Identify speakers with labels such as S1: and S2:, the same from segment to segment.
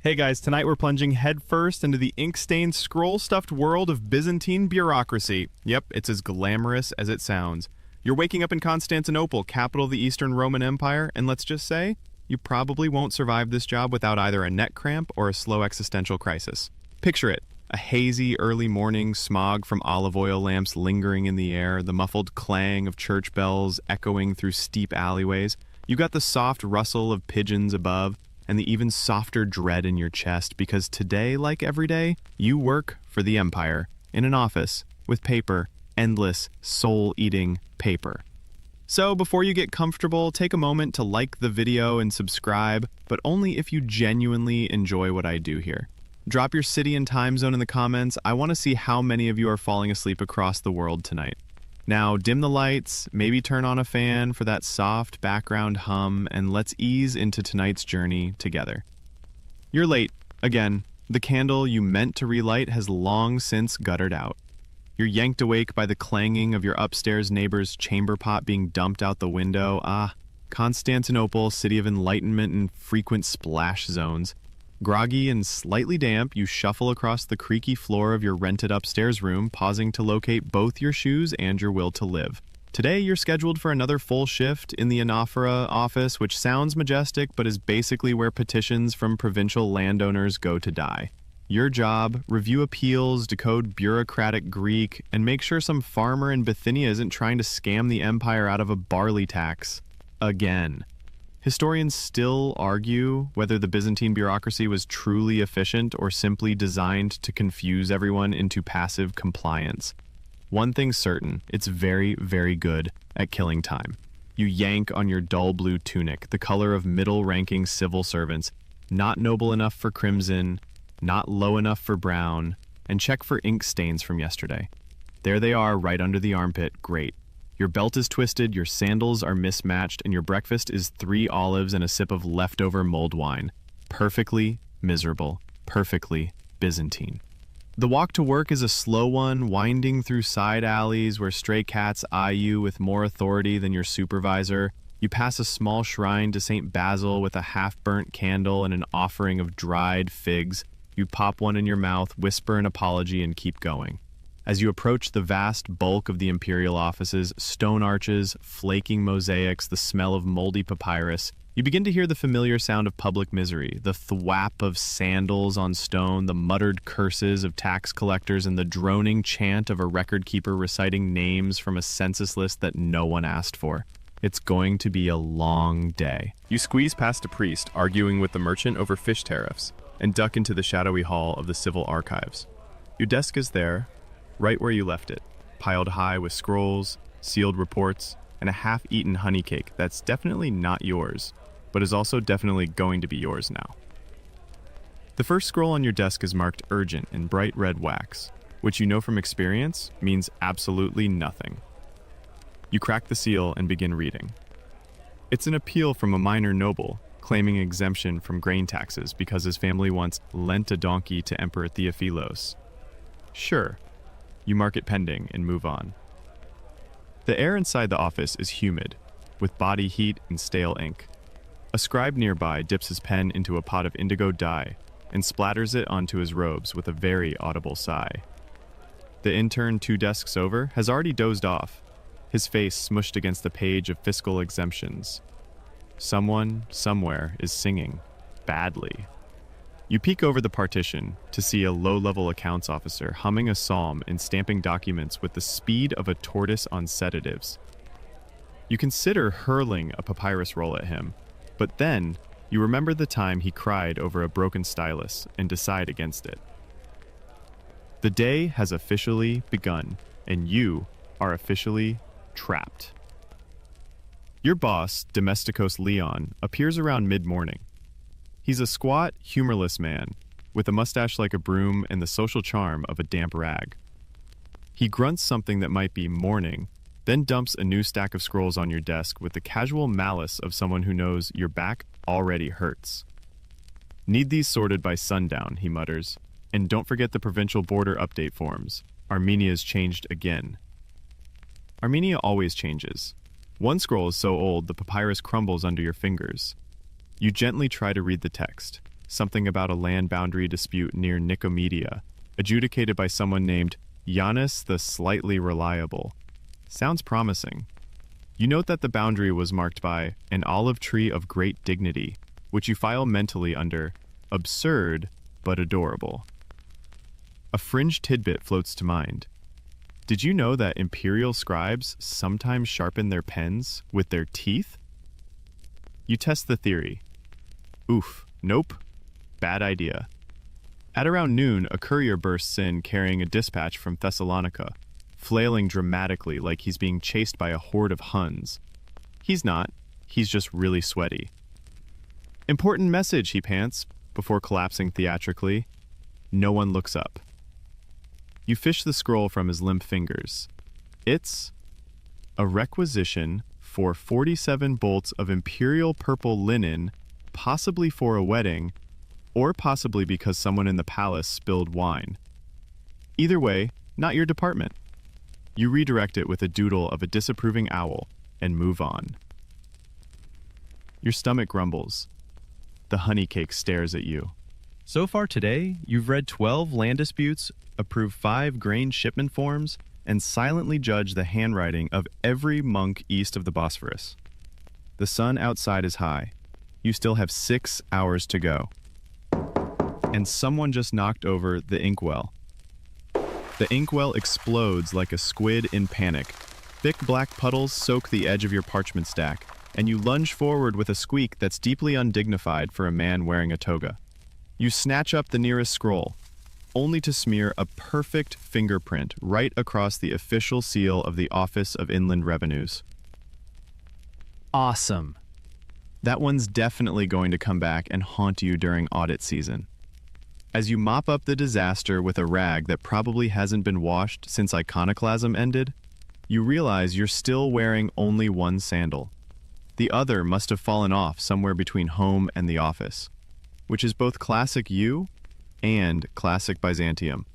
S1: Hey guys, tonight we're plunging headfirst into the ink-stained, scroll-stuffed world of Byzantine bureaucracy. Yep, it's as glamorous as it sounds. You're waking up in Constantinople, capital of the Eastern Roman Empire, and let's just say, you probably won't survive this job without either a neck cramp or a slow existential crisis. Picture it. A hazy early morning, smog from olive oil lamps lingering in the air, the muffled clang of church bells echoing through steep alleyways. You got the soft rustle of pigeons above, and the even softer dread in your chest because today, like every day, you work for the Empire, in an office, with paper, endless, soul-eating paper. So before you get comfortable, take a moment to like the video and subscribe, but only if you genuinely enjoy what I do here. Drop your city and time zone in the comments. I want to see how many of you are falling asleep across the world tonight. Now, dim the lights, maybe turn on a fan for that soft background hum, and let's ease into tonight's journey together. You're late. Again, the candle you meant to relight has long since guttered out. You're yanked awake by the clanging of your upstairs neighbor's chamber pot being dumped out the window. Constantinople, city of enlightenment and frequent splash zones. Groggy and slightly damp, you shuffle across the creaky floor of your rented upstairs room, pausing to locate both your shoes and your will to live. Today, you're scheduled for another full shift in the anaphora office, which sounds majestic, but is basically where petitions from provincial landowners go to die. Your job, review appeals, decode bureaucratic Greek, and make sure some farmer in Bithynia isn't trying to scam the empire out of a barley tax. Again. Historians still argue whether the Byzantine bureaucracy was truly efficient or simply designed to confuse everyone into passive compliance. One thing's certain, it's very, very good at killing time. You yank on your dull blue tunic, the color of middle-ranking civil servants, not noble enough for crimson, not low enough for brown, and check for ink stains from yesterday. There they are, right under the armpit. Great. Your belt is twisted, your sandals are mismatched, and your breakfast is 3 olives and a sip of leftover mulled wine. Perfectly miserable. Perfectly Byzantine. The walk to work is a slow one, winding through side alleys where stray cats eye you with more authority than your supervisor. You pass a small shrine to St. Basil with a half-burnt candle and an offering of dried figs. You pop one in your mouth, whisper an apology, and keep going. As you approach the vast bulk of the imperial offices, stone arches, flaking mosaics, the smell of moldy papyrus, you begin to hear the familiar sound of public misery, the thwap of sandals on stone, the muttered curses of tax collectors, and the droning chant of a record keeper reciting names from a census list that no one asked for. It's going to be a long day. You squeeze past a priest arguing with the merchant over fish tariffs and duck into the shadowy hall of the civil archives. Your desk is there, right where you left it, piled high with scrolls, sealed reports, and a half-eaten honey cake that's definitely not yours, but is also definitely going to be yours now. The first scroll on your desk is marked urgent in bright red wax, which you know from experience means absolutely nothing. You crack the seal and begin reading. It's an appeal from a minor noble claiming exemption from grain taxes because his family once lent a donkey to Emperor Theophilos. Sure. You mark it pending and move on. The air inside the office is humid, with body heat and stale ink. A scribe nearby dips his pen into a pot of indigo dye and splatters it onto his robes with a very audible sigh. The intern 2 desks over has already dozed off, his face smushed against the page of fiscal exemptions. Someone, somewhere, is singing. Badly. You peek over the partition to see a low-level accounts officer humming a psalm and stamping documents with the speed of a tortoise on sedatives. You consider hurling a papyrus roll at him, but then you remember the time he cried over a broken stylus and decide against it. The day has officially begun, and you are officially trapped. Your boss, Domesticos Leon, appears around mid-morning. He's a squat, humorless man, with a mustache like a broom and the social charm of a damp rag. He grunts something that might be morning, then dumps a new stack of scrolls on your desk with the casual malice of someone who knows your back already hurts. Need these sorted by sundown, he mutters, and don't forget the provincial border update forms. Armenia's changed again. Armenia always changes. One scroll is so old the papyrus crumbles under your fingers. You gently try to read the text. something about a land boundary dispute near Nicomedia, adjudicated by someone named Giannis the Slightly Reliable. Sounds promising. You note that the boundary was marked by an olive tree of great dignity, which you file mentally under absurd but adorable. A fringe tidbit floats to mind. Did you know that imperial scribes sometimes sharpen their pens with their teeth? You test the theory. Oof, nope, bad idea. At around noon, a courier bursts in carrying a dispatch from Thessalonica, flailing dramatically like he's being chased by a horde of Huns. He's not, he's just really sweaty. Important message, he pants, before collapsing theatrically. No one looks up. You fish the scroll from his limp fingers. It's a requisition for 47 bolts of imperial purple linen, possibly for a wedding, or possibly because someone in the palace spilled wine. Either way, not your department. You redirect it with a doodle of a disapproving owl and move on. Your stomach grumbles. The honey cake stares at you. So far today, you've read 12 land disputes, approved 5 grain shipment forms, and silently judged the handwriting of every monk east of the Bosphorus. The sun outside is high. You still have 6 hours to go. And someone just knocked over the inkwell. The inkwell explodes like a squid in panic. Thick black puddles soak the edge of your parchment stack, and you lunge forward with a squeak that's deeply undignified for a man wearing a toga. You snatch up the nearest scroll, only to smear a perfect fingerprint right across the official seal of the Office of Inland Revenues. Awesome. That one's definitely going to come back and haunt you during audit season. As you mop up the disaster with a rag that probably hasn't been washed since iconoclasm ended, you realize you're still wearing only one sandal. The other must have fallen off somewhere between home and the office, which is both classic you and classic Byzantium.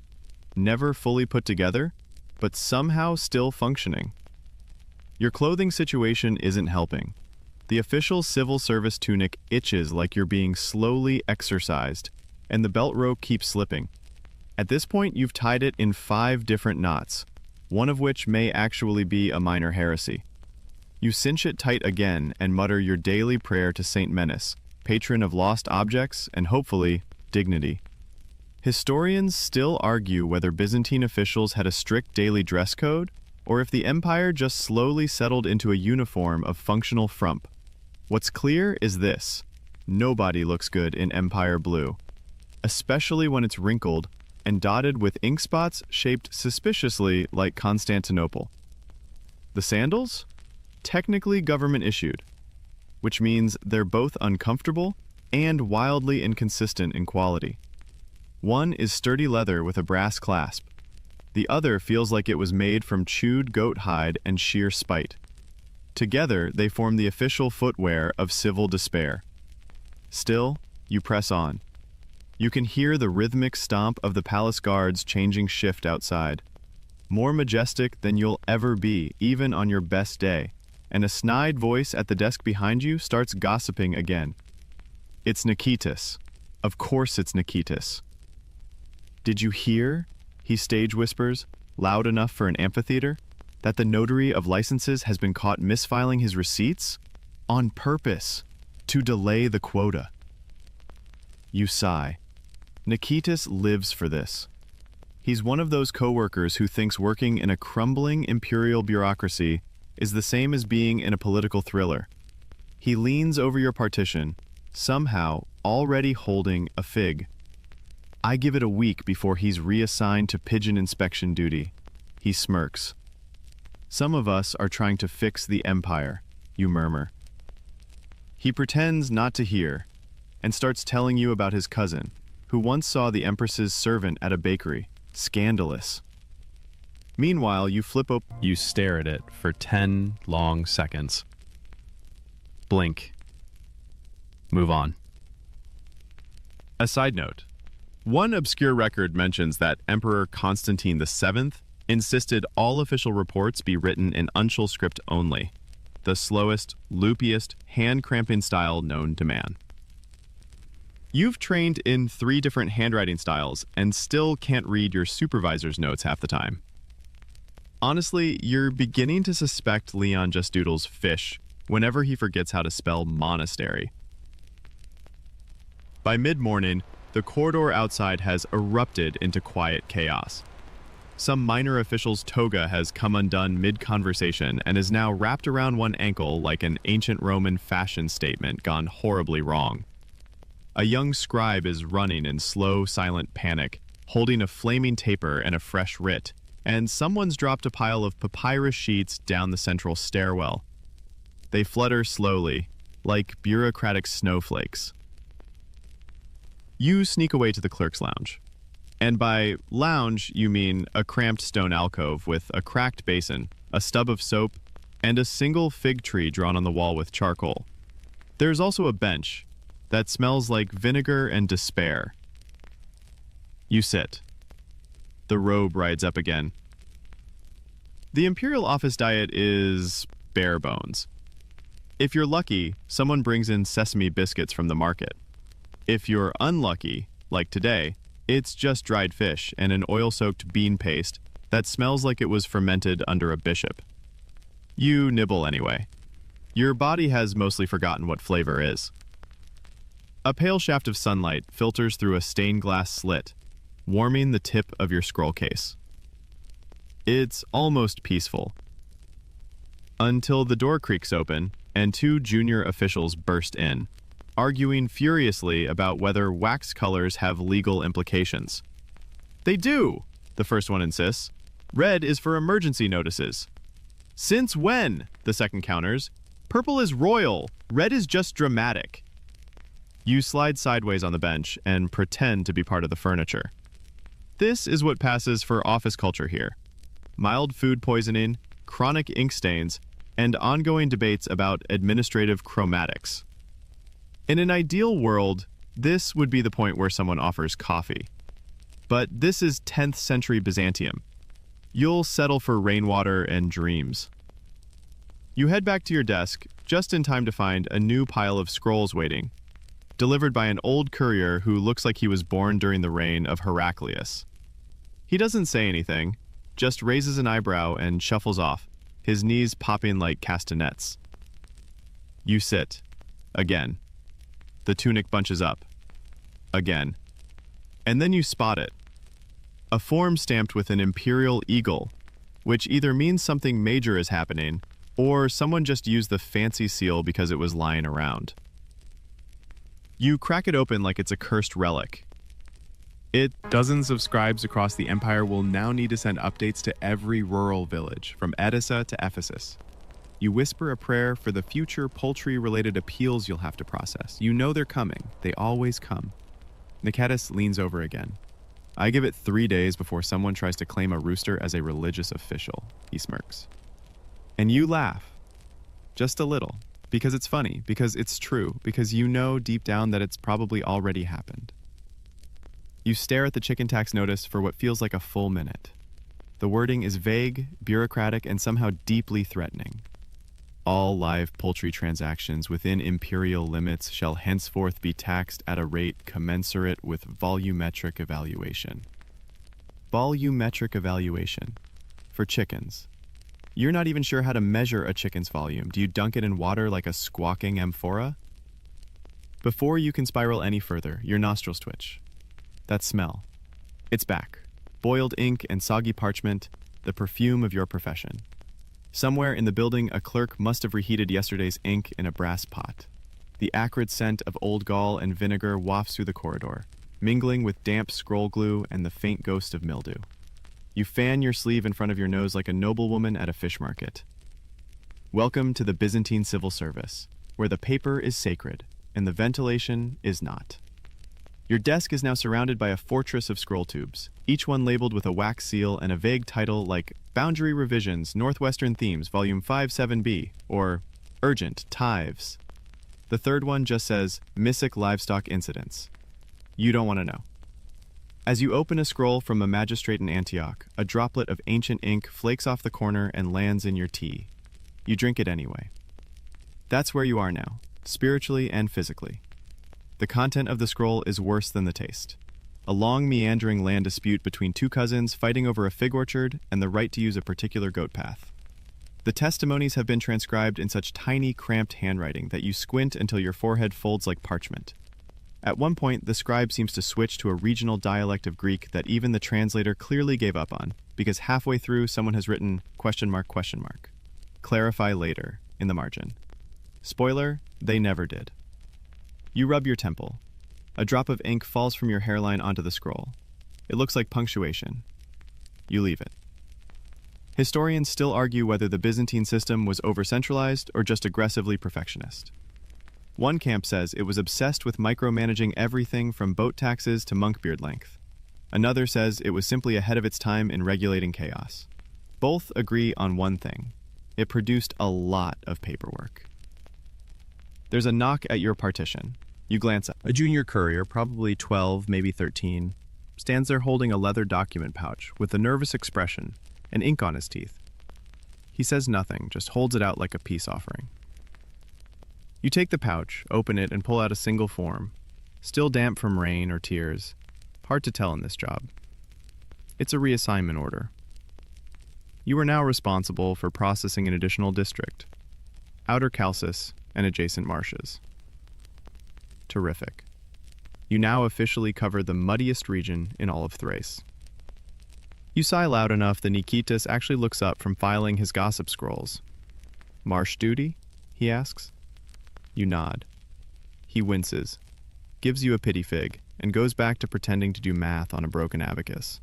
S1: Never fully put together, but somehow still functioning. Your clothing situation isn't helping. The official civil service tunic itches like you're being slowly exercised, and the belt rope keeps slipping. At this point, you've tied it in 5 different knots, one of which may actually be a minor heresy. You cinch it tight again and mutter your daily prayer to Saint Menace, patron of lost objects and hopefully dignity. Historians still argue whether Byzantine officials had a strict daily dress code or if the empire just slowly settled into a uniform of functional frump. What's clear is this: nobody looks good in empire blue, especially when it's wrinkled and dotted with ink spots shaped suspiciously like Constantinople. The sandals? Technically government issued, which means they're both uncomfortable and wildly inconsistent in quality. One is sturdy leather with a brass clasp. The other feels like it was made from chewed goat hide and sheer spite. Together, they form the official footwear of civil despair. Still, you press on. You can hear the rhythmic stomp of the palace guards changing shift outside. More majestic than you'll ever be, even on your best day. And a snide voice at the desk behind you starts gossiping again. It's Nikitas. Of course it's Nikitas. Did you hear, he stage whispers, loud enough for an amphitheater, that the notary of licenses has been caught misfiling his receipts? On purpose, to delay the quota. You sigh. Nikitas lives for this. He's one of those coworkers who thinks working in a crumbling imperial bureaucracy is the same as being in a political thriller. He leans over your partition, somehow already holding a fig. I give it a week before he's reassigned to pigeon inspection duty. He smirks. Some of us are trying to fix the empire, you murmur. He pretends not to hear, and starts telling you about his cousin, who once saw the Empress's servant at a bakery. Scandalous. Meanwhile, you flip open. You stare at it for 10 long seconds. Blink. Move on. A side note. One obscure record mentions that Emperor Constantine VII insisted all official reports be written in uncial script only, the slowest, loopiest, hand-cramping style known to man. You've trained in 3 different handwriting styles and still can't read your supervisor's notes half the time. Honestly, you're beginning to suspect Leon just doodles fish whenever he forgets how to spell monastery. By mid-morning, the corridor outside has erupted into quiet chaos. Some minor official's toga has come undone mid-conversation and is now wrapped around one ankle like an ancient Roman fashion statement gone horribly wrong. A young scribe is running in slow, silent panic, holding a flaming taper and a fresh writ, and someone's dropped a pile of papyrus sheets down the central stairwell. They flutter slowly, like bureaucratic snowflakes. You sneak away to the clerk's lounge. And by lounge, you mean a cramped stone alcove with a cracked basin, a stub of soap, and a single fig tree drawn on the wall with charcoal. There's also a bench that smells like vinegar and despair. You sit. The robe rides up again. The imperial office diet is bare bones. If you're lucky, someone brings in sesame biscuits from the market. If you're unlucky, like today, it's just dried fish and an oil-soaked bean paste that smells like it was fermented under a bishop. You nibble anyway. Your body has mostly forgotten what flavor is. A pale shaft of sunlight filters through a stained glass slit, warming the tip of your scroll case. It's almost peaceful. Until the door creaks open and 2 junior officials burst in, arguing furiously about whether wax colors have legal implications. They do, the first one insists. Red is for emergency notices. Since when? The second counters. Purple is royal. Red is just dramatic. You slide sideways on the bench and pretend to be part of the furniture. This is what passes for office culture here. Mild food poisoning, chronic ink stains, and ongoing debates about administrative chromatics. In an ideal world, this would be the point where someone offers coffee. But this is 10th century Byzantium. You'll settle for rainwater and dreams. You head back to your desk just in time to find a new pile of scrolls waiting, delivered by an old courier who looks like he was born during the reign of Heraclius. He doesn't say anything, just raises an eyebrow and shuffles off, his knees popping like castanets. You sit. Again. The tunic bunches up. Again. And then you spot it. A form stamped with an imperial eagle, which either means something major is happening, or someone just used the fancy seal because it was lying around. You crack it open like it's a cursed relic. Dozens of scribes across the empire will now need to send updates to every rural village, from Edessa to Ephesus. You whisper a prayer for the future poultry-related appeals you'll have to process. You know they're coming. They always come. Nicetas leans over again. I give it 3 days before someone tries to claim a rooster as a religious official, he smirks. And you laugh. Just a little. Because it's funny. Because it's true. Because you know deep down that it's probably already happened. You stare at the chicken tax notice for what feels like a full minute. The wording is vague, bureaucratic, and somehow deeply threatening. All live poultry transactions within imperial limits shall henceforth be taxed at a rate commensurate with volumetric evaluation. Volumetric evaluation. For chickens. You're not even sure how to measure a chicken's volume. Do you dunk it in water like a squawking amphora? Before you can spiral any further, your nostrils twitch. That smell. It's back. Boiled ink and soggy parchment, the perfume of your profession. Somewhere in the building, a clerk must have reheated yesterday's ink in a brass pot. The acrid scent of old gall and vinegar wafts through the corridor, mingling with damp scroll glue and the faint ghost of mildew. You fan your sleeve in front of your nose like a noblewoman at a fish market. Welcome to the Byzantine civil service, where the paper is sacred and the ventilation is not. Your desk is now surrounded by a fortress of scroll tubes, each one labeled with a wax seal and a vague title like Boundary Revisions, Northwestern Themes, Volume 57B, or Urgent, Tithes. The third one just says Mysic Livestock Incidents. You don't want to know. As you open a scroll from a magistrate in Antioch, a droplet of ancient ink flakes off the corner and lands in your tea. You drink it anyway. That's where you are now, spiritually and physically. The content of the scroll is worse than the taste. A long, meandering land dispute between two cousins fighting over a fig orchard and the right to use a particular goat path. The testimonies have been transcribed in such tiny, cramped handwriting that you squint until your forehead folds like parchment. At one point, the scribe seems to switch to a regional dialect of Greek that even the translator clearly gave up on, because halfway through someone has written ? Clarify later, in the margin. Spoiler, they never did. You rub your temple. A drop of ink falls from your hairline onto the scroll. It looks like punctuation. You leave it. Historians still argue whether the Byzantine system was over-centralized or just aggressively perfectionist. One camp says it was obsessed with micromanaging everything from boat taxes to monk beard length. Another says it was simply ahead of its time in regulating chaos. Both agree on one thing. It produced a lot of paperwork. There's a knock at your partition. You glance up. A junior courier, probably 12, maybe 13, stands there holding a leather document pouch with a nervous expression and ink on his teeth. He says nothing, just holds it out like a peace offering. You take the pouch, open it, and pull out a single form, still damp from rain or tears. Hard to tell in this job. It's a reassignment order. You are now responsible for processing an additional district, Outer Chalcis and adjacent marshes. Terrific. You now officially cover the muddiest region in all of Thrace. You sigh loud enough that Nikitas actually looks up from filing his gossip scrolls. Marsh duty? He asks. You nod. He winces, gives you a pity fig, and goes back to pretending to do math on a broken abacus.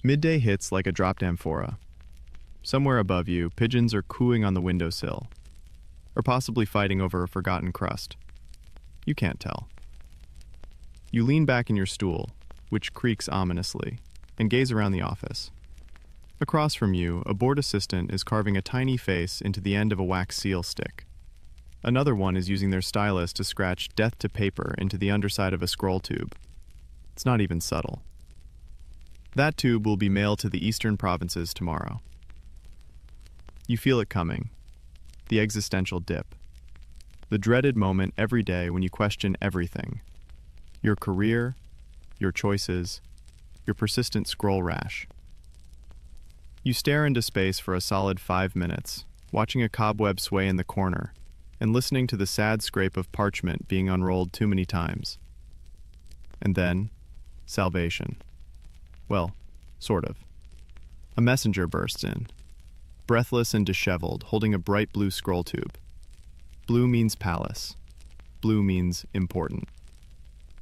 S1: Midday hits like a dropped amphora. Somewhere above you, pigeons are cooing on the windowsill, or possibly fighting over a forgotten crust. You can't tell. You lean back in your stool, which creaks ominously, and gaze around the office. Across from you, a board assistant is carving a tiny face into the end of a wax seal stick. Another one is using their stylus to scratch death to paper into the underside of a scroll tube. It's not even subtle. That tube will be mailed to the eastern provinces tomorrow. You feel it coming. The existential dip. The dreaded moment every day when you question everything. Your career, your choices, your persistent scroll rash. You stare into space for a solid 5 minutes, watching a cobweb sway in the corner, and listening to the sad scrape of parchment being unrolled too many times. And then, salvation. Well, sort of. A messenger bursts in, breathless and disheveled, holding a bright blue scroll tube. Blue means palace. Blue means important.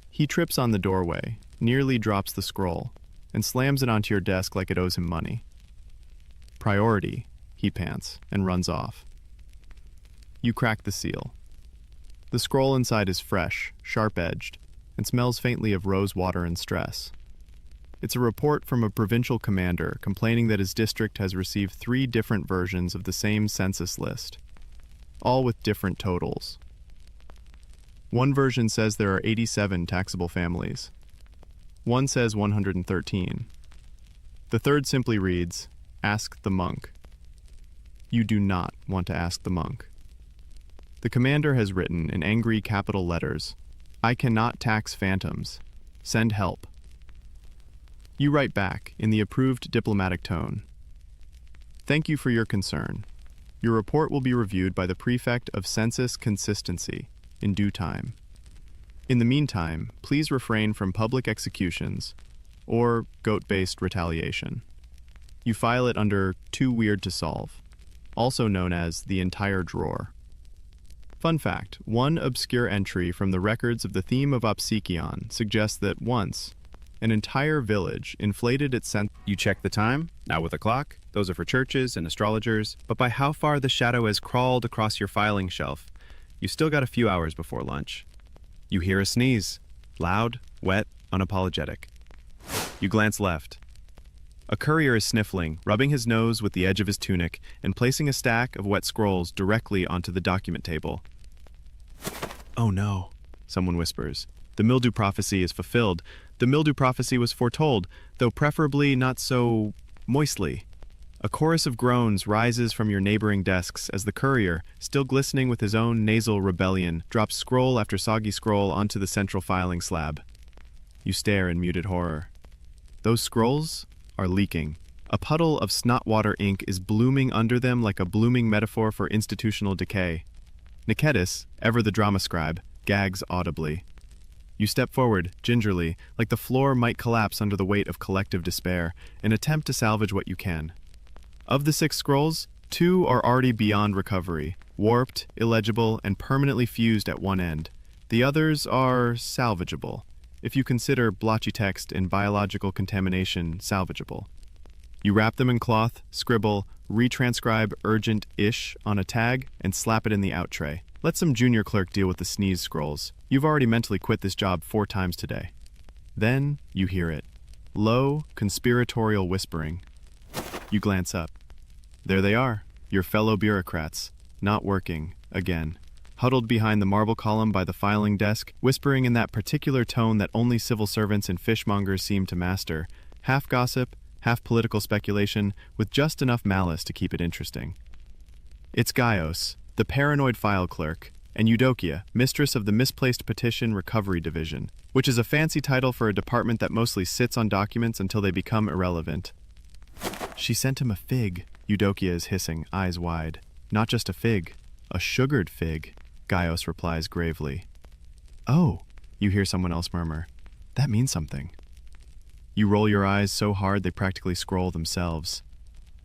S1: He trips on the doorway, nearly drops the scroll, and slams it onto your desk like it owes him money. Priority, he pants, and runs off. You crack the seal. The scroll inside is fresh, sharp-edged, and smells faintly of rose water and stress. It's a report from a provincial commander complaining that his district has received 3 different versions of the same census list, all with different totals. One version says there are 87 taxable families. One says 113. The third simply reads, "Ask the monk." You do not want to ask the monk. The commander has written in angry capital letters, "I cannot tax phantoms. Send help." You write back in the approved diplomatic tone. "Thank you for your concern. Your report will be reviewed by the prefect of census consistency in due time. In the meantime, please refrain from public executions or goat-based retaliation." You file it under "Too Weird to Solve," also known as the entire drawer. Fun fact, one obscure entry from the records of the theme of Opsikion suggests that once, an entire village inflated its You check the time, not with a clock, those are for churches and astrologers, but by how far the shadow has crawled across your filing shelf. You still got a few hours before lunch. You hear a sneeze, loud, wet, unapologetic. You glance left. A courier is sniffling, rubbing his nose with the edge of his tunic, and placing a stack of wet scrolls directly onto the document table. "Oh no," someone whispers. "The mildew prophecy is fulfilled. The mildew prophecy was foretold, though preferably not so moistly." A chorus of groans rises from your neighboring desks as the courier, still glistening with his own nasal rebellion, drops scroll after soggy scroll onto the central filing slab. You stare in muted horror. Those scrolls are leaking. A puddle of snot-water ink is blooming under them like a blooming metaphor for institutional decay. Niketis, ever the drama scribe, gags audibly. You step forward, gingerly, like the floor might collapse under the weight of collective despair, and attempt to salvage what you can. Of the 6 scrolls, 2 are already beyond recovery, warped, illegible, and permanently fused at one end. The others are salvageable, if you consider blotchy text and biological contamination salvageable. You wrap them in cloth, scribble, retranscribe urgent-ish on a tag, and slap it in the out tray. Let some junior clerk deal with the sneeze scrolls. You've already mentally quit this job 4 times today. Then you hear it. Low, conspiratorial whispering. You glance up. There they are, your fellow bureaucrats, not working, again. Huddled behind the marble column by the filing desk, whispering in that particular tone that only civil servants and fishmongers seem to master, half gossip, half political speculation, with just enough malice to keep it interesting. It's Gaios, the paranoid file clerk, and Eudokia, mistress of the Misplaced Petition Recovery Division, which is a fancy title for a department that mostly sits on documents until they become irrelevant. She sent him a fig, Eudokia is hissing, eyes wide. Not just a fig, a sugared fig, Gaios replies gravely. Oh, you hear someone else murmur. That means something. You roll your eyes so hard they practically scroll themselves.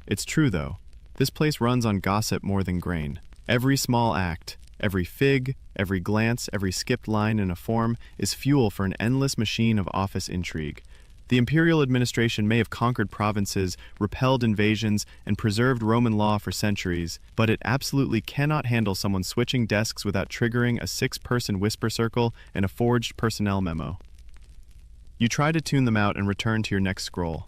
S1: It's true, though. This place runs on gossip more than grain. Every small act, every fig, every glance, every skipped line in a form is fuel for an endless machine of office intrigue. The imperial administration may have conquered provinces, repelled invasions, and preserved Roman law for centuries, but it absolutely cannot handle someone switching desks without triggering a 6-person whisper circle and a forged personnel memo. You try to tune them out and return to your next scroll.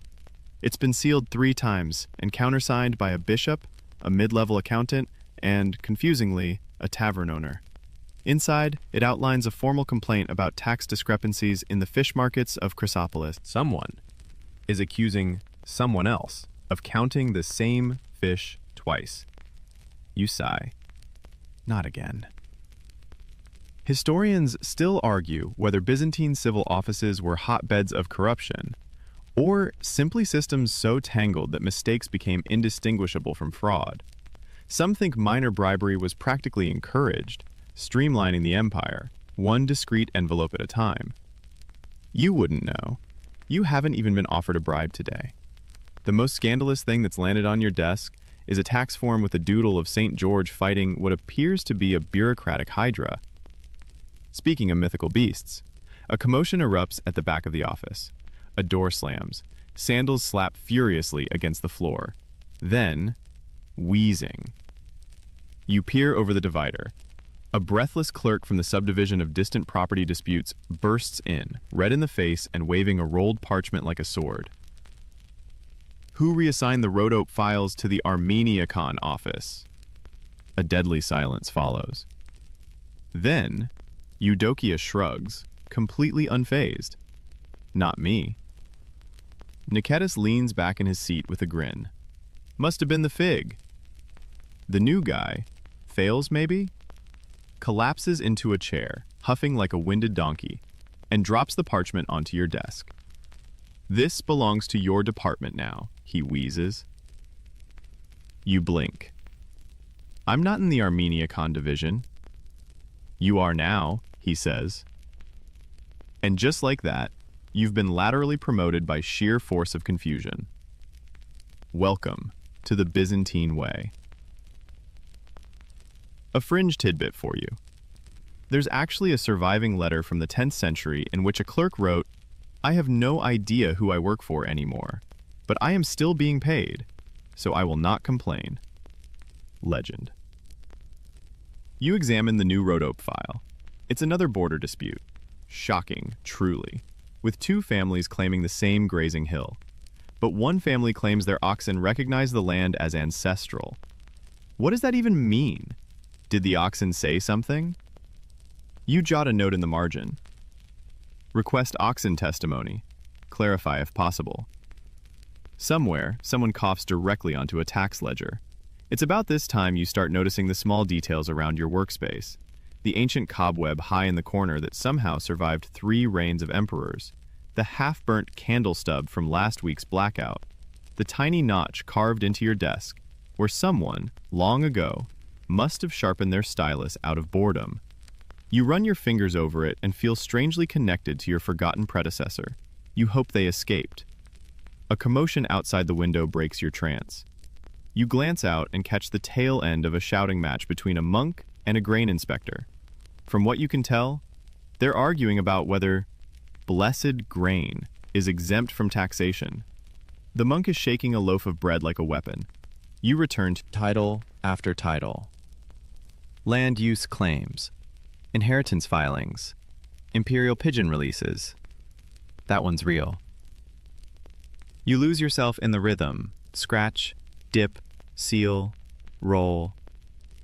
S1: It's been sealed 3 times and countersigned by a bishop, a mid-level accountant, and, confusingly, a tavern owner. Inside, it outlines a formal complaint about tax discrepancies in the fish markets of Chrysopolis. Someone is accusing someone else of counting the same fish twice. You sigh. Not again. Historians still argue whether Byzantine civil offices were hotbeds of corruption, or simply systems so tangled that mistakes became indistinguishable from fraud. Some think minor bribery was practically encouraged, streamlining the empire, one discrete envelope at a time. You wouldn't know. You haven't even been offered a bribe today. The most scandalous thing that's landed on your desk is a tax form with a doodle of St. George fighting what appears to be a bureaucratic hydra. Speaking of mythical beasts, a commotion erupts at the back of the office. A door slams. Sandals slap furiously against the floor. Then, wheezing. You peer over the divider. A breathless clerk from the subdivision of distant property disputes bursts in, red in the face and waving a rolled parchment like a sword. Who reassigned the Rhodope files to the Armeniacon office? A deadly silence follows. Then, Eudokia shrugs, completely unfazed. Not me. Niketis leans back in his seat with a grin. Must have been the fig. The new guy, Fails maybe, collapses into a chair, huffing like a winded donkey, and drops the parchment onto your desk. This belongs to your department now, he wheezes. You blink. I'm not in the Armeniacon division. You are now, he says. And just like that, you've been laterally promoted by sheer force of confusion. Welcome to the Byzantine way. A fringe tidbit for you. There's actually a surviving letter from the 10th century in which a clerk wrote, "I have no idea who I work for anymore, but I am still being paid, so I will not complain." Legend. You examine the new Rhodope file. It's another border dispute. Shocking, truly, with 2 families claiming the same grazing hill. But one family claims their oxen recognize the land as ancestral. What does that even mean? Did the oxen say something? You jot a note in the margin. Request oxen testimony. Clarify if possible. Somewhere, someone coughs directly onto a tax ledger. It's about this time you start noticing the small details around your workspace. The ancient cobweb high in the corner that somehow survived 3 reigns of emperors. The half-burnt candle stub from last week's blackout. The tiny notch carved into your desk, where someone, long ago, must have sharpened their stylus out of boredom. You run your fingers over it and feel strangely connected to your forgotten predecessor. You hope they escaped. A commotion outside the window breaks your trance. You glance out and catch the tail end of a shouting match between a monk and a grain inspector. From what you can tell, they're arguing about whether blessed grain is exempt from taxation. The monk is shaking a loaf of bread like a weapon. You return to title after title. Land use claims, inheritance filings, imperial pigeon releases. That one's real. You lose yourself in the rhythm, scratch, dip, seal, roll.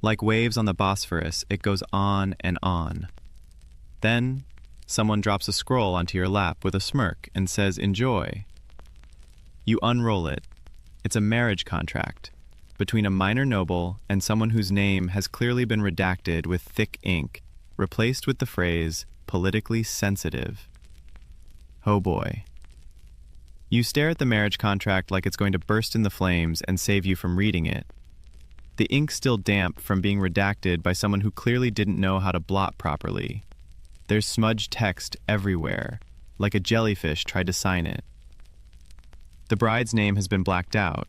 S1: Like waves on the Bosphorus, it goes on and on. Then, someone drops a scroll onto your lap with a smirk and says, "Enjoy." You unroll it. It's a marriage contract between a minor noble and someone whose name has clearly been redacted with thick ink, replaced with the phrase, "politically sensitive." Oh boy. You stare at the marriage contract like it's going to burst in the flames and save you from reading it. The ink's still damp from being redacted by someone who clearly didn't know how to blot properly. There's smudged text everywhere, like a jellyfish tried to sign it. The bride's name has been blacked out,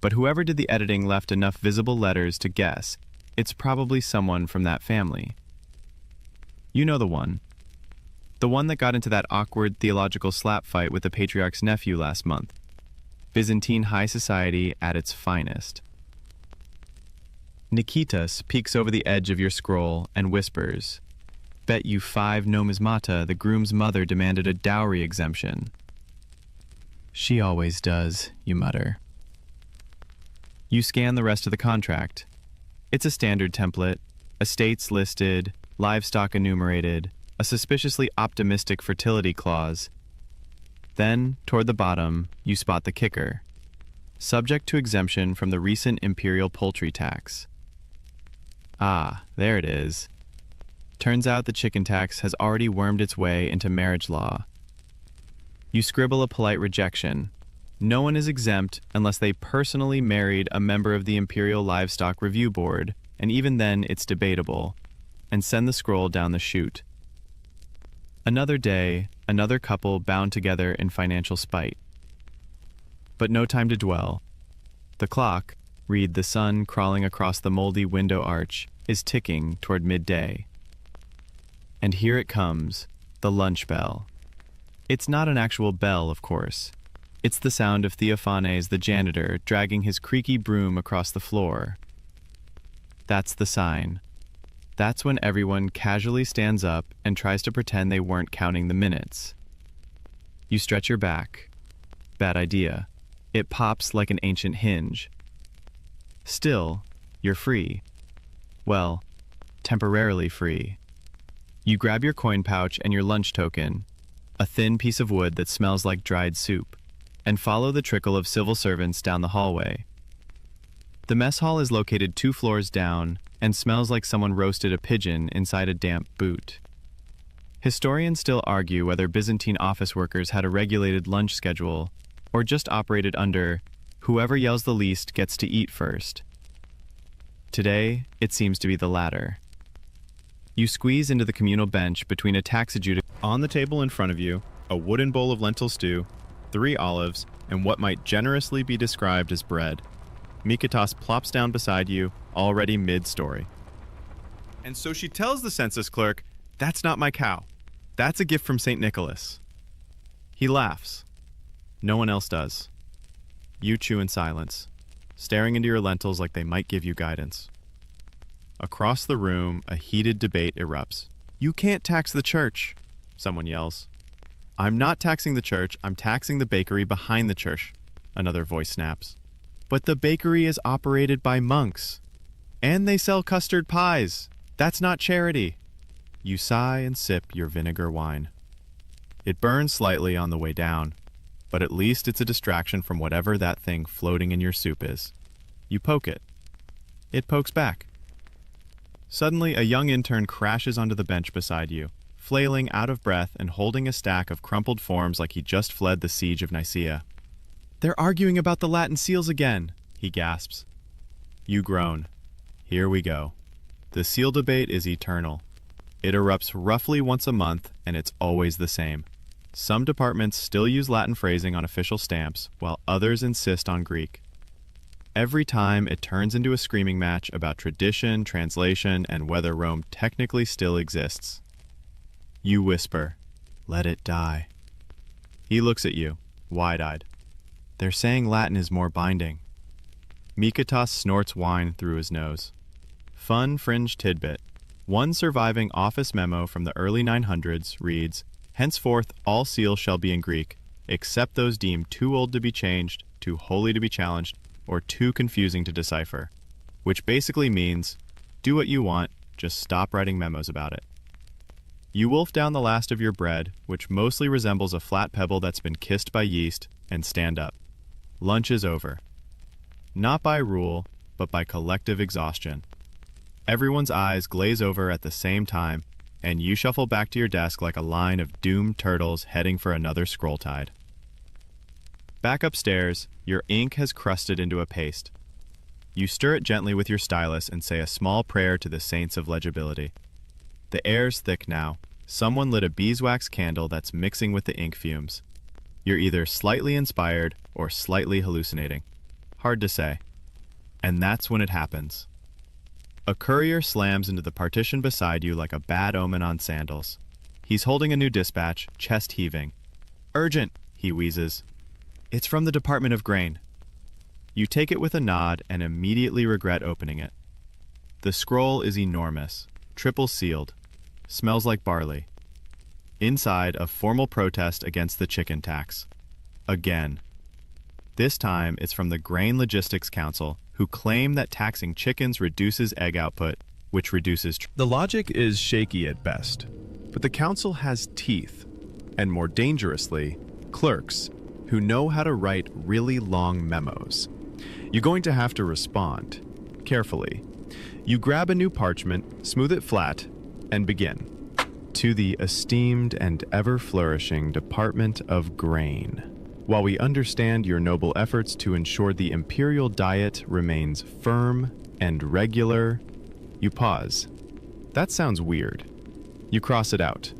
S1: but whoever did the editing left enough visible letters to guess it's probably someone from that family. You know the one. The one that got into that awkward theological slap fight with the patriarch's nephew last month. Byzantine high society at its finest. Nikitas peeks over the edge of your scroll and whispers, "Bet you 5 numismata the groom's mother demanded a dowry exemption." "She always does," you mutter. You scan the rest of the contract. It's a standard template, estates listed, livestock enumerated, a suspiciously optimistic fertility clause. Then, toward the bottom, you spot the kicker. Subject to exemption from the recent imperial poultry tax. Ah, there it is. Turns out the chicken tax has already wormed its way into marriage law. You scribble a polite rejection. No one is exempt unless they personally married a member of the Imperial Livestock Review Board, and even then it's debatable, and send the scroll down the chute. Another day, another couple bound together in financial spite. But no time to dwell. The clock, read the sun crawling across the moldy window arch, is ticking toward midday. And here it comes, the lunch bell. It's not an actual bell, of course. It's the sound of Theophanes the janitor dragging his creaky broom across the floor. That's the sign. That's when everyone casually stands up and tries to pretend they weren't counting the minutes. You stretch your back. Bad idea. It pops like an ancient hinge. Still, you're free. Well, temporarily free. You grab your coin pouch and your lunch token, a thin piece of wood that smells like dried soup, and follow the trickle of civil servants down the hallway. The mess hall is located 2 floors down and smells like someone roasted a pigeon inside a damp boot. Historians still argue whether Byzantine office workers had a regulated lunch schedule or just operated under whoever yells the least gets to eat first. Today, it seems to be the latter. You squeeze into the communal bench between a tax adjudicator. On the table in front of you, a wooden bowl of lentil stew, 3 olives, and what might generously be described as bread. Mikatos plops down beside you, already mid-story. And so she tells the census clerk, "That's not my cow. That's a gift from St. Nicholas." He laughs. No one else does. You chew in silence, staring into your lentils like they might give you guidance. Across the room, a heated debate erupts. "You can't tax the church," someone yells. "I'm not taxing the church, I'm taxing the bakery behind the church," another voice snaps. "But the bakery is operated by monks. And they sell custard pies. That's not charity." You sigh and sip your vinegar wine. It burns slightly on the way down. but at least it's a distraction from whatever that thing floating in your soup is. You poke it. It pokes back. Suddenly, a young intern crashes onto the bench beside you, flailing out of breath and holding a stack of crumpled forms like he just fled the siege of Nicaea. "They're arguing about the Latin seals again," he gasps. You groan. Here we go. The seal debate is eternal. It erupts roughly once a month, and it's always the same. Some departments still use Latin phrasing on official stamps, while others insist on Greek. Every time it turns into a screaming match about tradition, translation, and whether Rome technically still exists. You whisper, "Let it die." He looks at you, wide-eyed. "They're saying Latin is more binding." Mikatas snorts wine through his nose. Fun fringe tidbit. One surviving office memo from the early 900s reads, "Henceforth all seals shall be in Greek, except those deemed too old to be changed, too holy to be challenged, or too confusing to decipher," which basically means, do what you want, just stop writing memos about it. You wolf down the last of your bread, which mostly resembles a flat pebble that's been kissed by yeast, and stand up. Lunch is over. Not by rule, but by collective exhaustion. Everyone's eyes glaze over at the same time, and you shuffle back to your desk like a line of doomed turtles heading for another scroll tide. Back upstairs, your ink has crusted into a paste. You stir it gently with your stylus and say a small prayer to the saints of legibility. The air's thick now. Someone lit a beeswax candle that's mixing with the ink fumes. You're either slightly inspired or slightly hallucinating. Hard to say. And that's when it happens. A courier slams into the partition beside you like a bad omen on sandals. He's holding a new dispatch, chest heaving. "Urgent," he wheezes. "It's from the Department of Grain." You take it with a nod and immediately regret opening it. The scroll is enormous, triple sealed, smells like barley. Inside, a formal protest against the chicken tax. Again. This time, it's from the Grain Logistics Council, who claim that taxing chickens reduces egg output, which reduces...
S2: The logic is shaky at best, but the council has teeth, and more dangerously, clerks, who know how to write really long memos. You're going to have to respond. Carefully. You grab a new parchment, smooth it flat, and begin. To the esteemed and ever-flourishing Department of Grain. While we understand your noble efforts to ensure the imperial diet remains firm and regular, you pause. That sounds weird. You cross it out.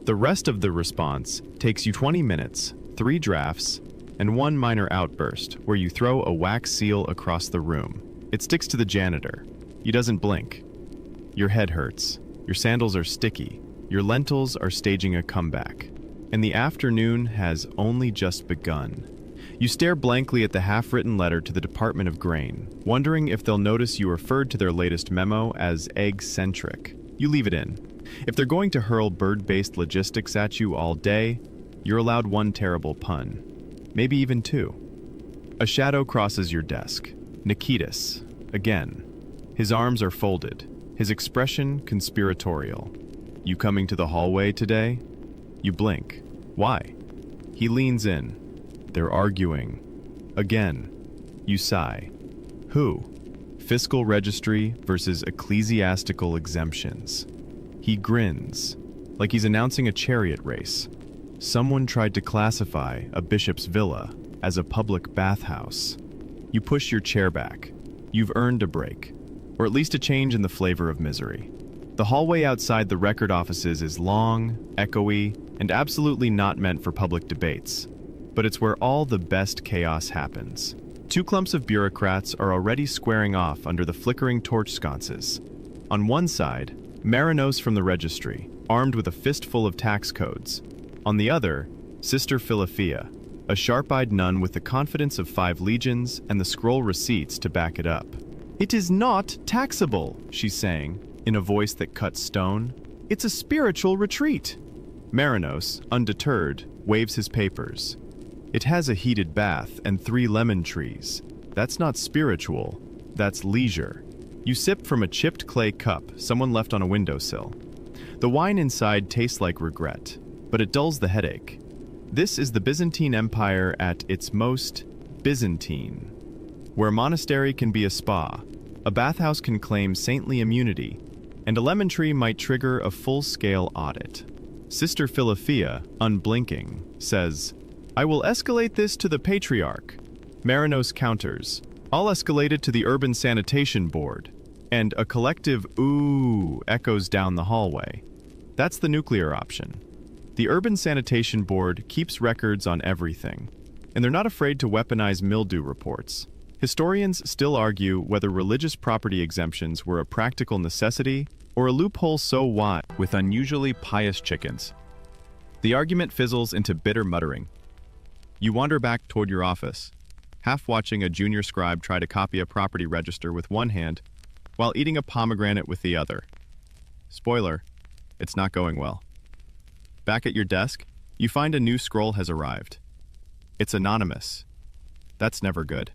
S2: The rest of the response takes you 20 minutes, 3 drafts, and 1 minor outburst where you throw a wax seal across the room. It sticks to the janitor. He doesn't blink. Your head hurts. Your sandals are sticky. Your lentils are staging a comeback. And the afternoon has only just begun. You stare blankly at the half-written letter to the Department of Grain, wondering if they'll notice you referred to their latest memo as egg-centric. You leave it in. If they're going to hurl bird-based logistics at you all day, you're allowed 1 terrible pun. Maybe even 2. A shadow crosses your desk. Nikitas, again. His arms are folded, his expression conspiratorial. "You coming to the hallway today?" You blink. Why? He leans in. They're arguing. Again. You sigh. Who? Fiscal registry versus ecclesiastical exemptions. He grins, like he's announcing a chariot race. Someone tried to classify a bishop's villa as a public bathhouse. You push your chair back. You've earned a break, or at least a change in the flavor of misery. The hallway outside the record offices is long, echoey, and absolutely not meant for public debates. But it's where all the best chaos happens. 2 clumps of bureaucrats are already squaring off under the flickering torch sconces. On one side, Marinos from the registry, armed with a fistful of tax codes. On the other, Sister Philophia, a sharp-eyed nun with the confidence of 5 legions and the scroll receipts to back it up. "It is not taxable," she's saying, in a voice that cuts stone. "It's a spiritual retreat." Marinos, undeterred, waves his papers. "It has a heated bath and 3 lemon trees. That's not spiritual, that's leisure." You sip from a chipped clay cup someone left on a windowsill. The wine inside tastes like regret, but it dulls the headache. This is the Byzantine Empire at its most Byzantine, where a monastery can be a spa, a bathhouse can claim saintly immunity, and a lemon tree might trigger a full-scale audit. Sister Philophia, unblinking, says, "I will escalate this to the Patriarch." Marinos counters, "I'll escalate it to the Urban Sanitation Board." And a collective "ooh" echoes down the hallway. That's the nuclear option. The Urban Sanitation Board keeps records on everything, and they're not afraid to weaponize mildew reports. Historians still argue whether religious property exemptions were a practical necessity or a loophole so wide with unusually pious chickens. The argument fizzles into bitter muttering. You wander back toward your office, half watching a junior scribe try to copy a property register with one hand while eating a pomegranate with the other. Spoiler, it's not going well. Back at your desk, you find a new scroll has arrived. It's anonymous. That's never good.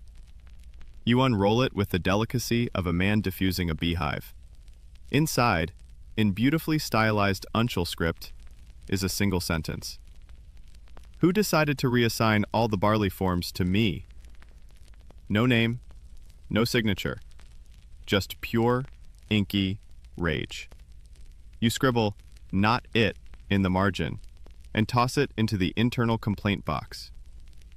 S2: You unroll it with the delicacy of a man diffusing a beehive. Inside, in beautifully stylized uncial script, is a single sentence. Who decided to reassign all the barley forms to me? No name, no signature, just pure, inky rage. You scribble, "not it," in the margin, and toss it into the internal complaint box,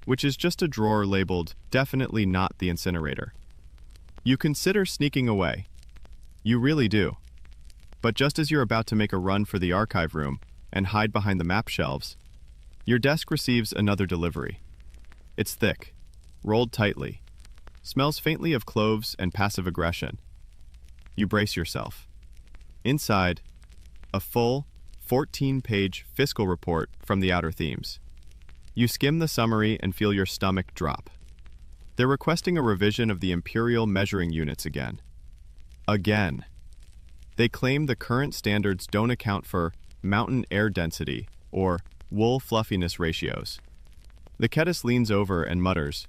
S2: which is just a drawer labeled, "definitely not the incinerator." You consider sneaking away. You really do. But just as you're about to make a run for the archive room and hide behind the map shelves, your desk receives another delivery. It's thick, rolled tightly, smells faintly of cloves and passive aggression. You brace yourself. Inside, a full 14-page fiscal report from the outer themes. You skim the summary and feel your stomach drop. They're requesting a revision of the imperial measuring units again. Again. They claim the current standards don't account for mountain air density or wool fluffiness ratios. The Ketis leans over and mutters,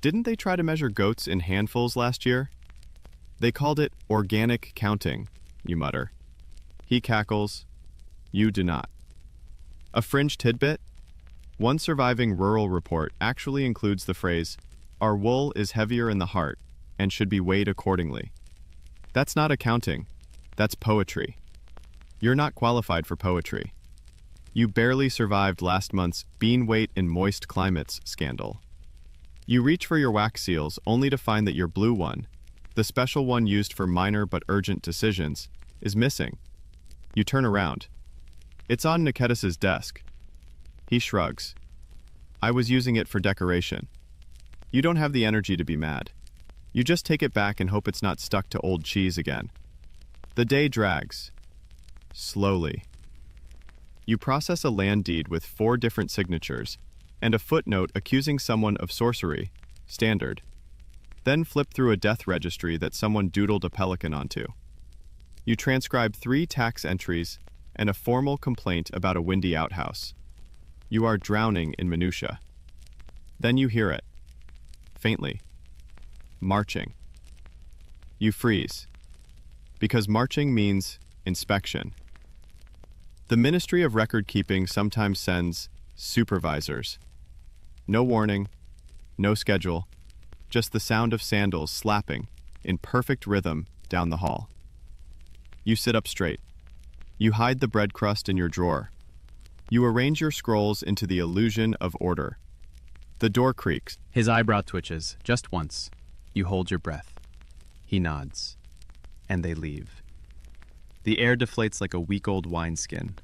S2: "Didn't they try to measure goats in handfuls last year?" "They called it organic counting," you mutter. He cackles. You do not. A fringe tidbit? One surviving rural report actually includes the phrase, "Our wool is heavier in the heart and should be weighed accordingly." That's not accounting. That's poetry. You're not qualified for poetry. You barely survived last month's bean weight in moist climates scandal. You reach for your wax seals only to find that your blue one, the special one used for minor but urgent decisions, is missing. You turn around. It's on Niketis's desk. He shrugs. "I was using it for decoration." You don't have the energy to be mad. You just take it back and hope it's not stuck to old cheese again. The day drags. Slowly. You process a land deed with 4 different signatures and a footnote accusing someone of sorcery, standard. Then flip through a death registry that someone doodled a pelican onto. You transcribe 3 tax entries and a formal complaint about a windy outhouse. You are drowning in minutia. Then you hear it. Faintly. Marching. You freeze. Because marching means inspection. The Ministry of Record Keeping sometimes sends supervisors. No warning, no schedule, just the sound of sandals slapping in perfect rhythm down the hall. You sit up straight. You hide the bread crust in your drawer. You arrange your scrolls into the illusion of order. The door creaks.
S3: His eyebrow twitches, just once. You hold your breath. He nods. And they leave. The air deflates like a week-old wineskin.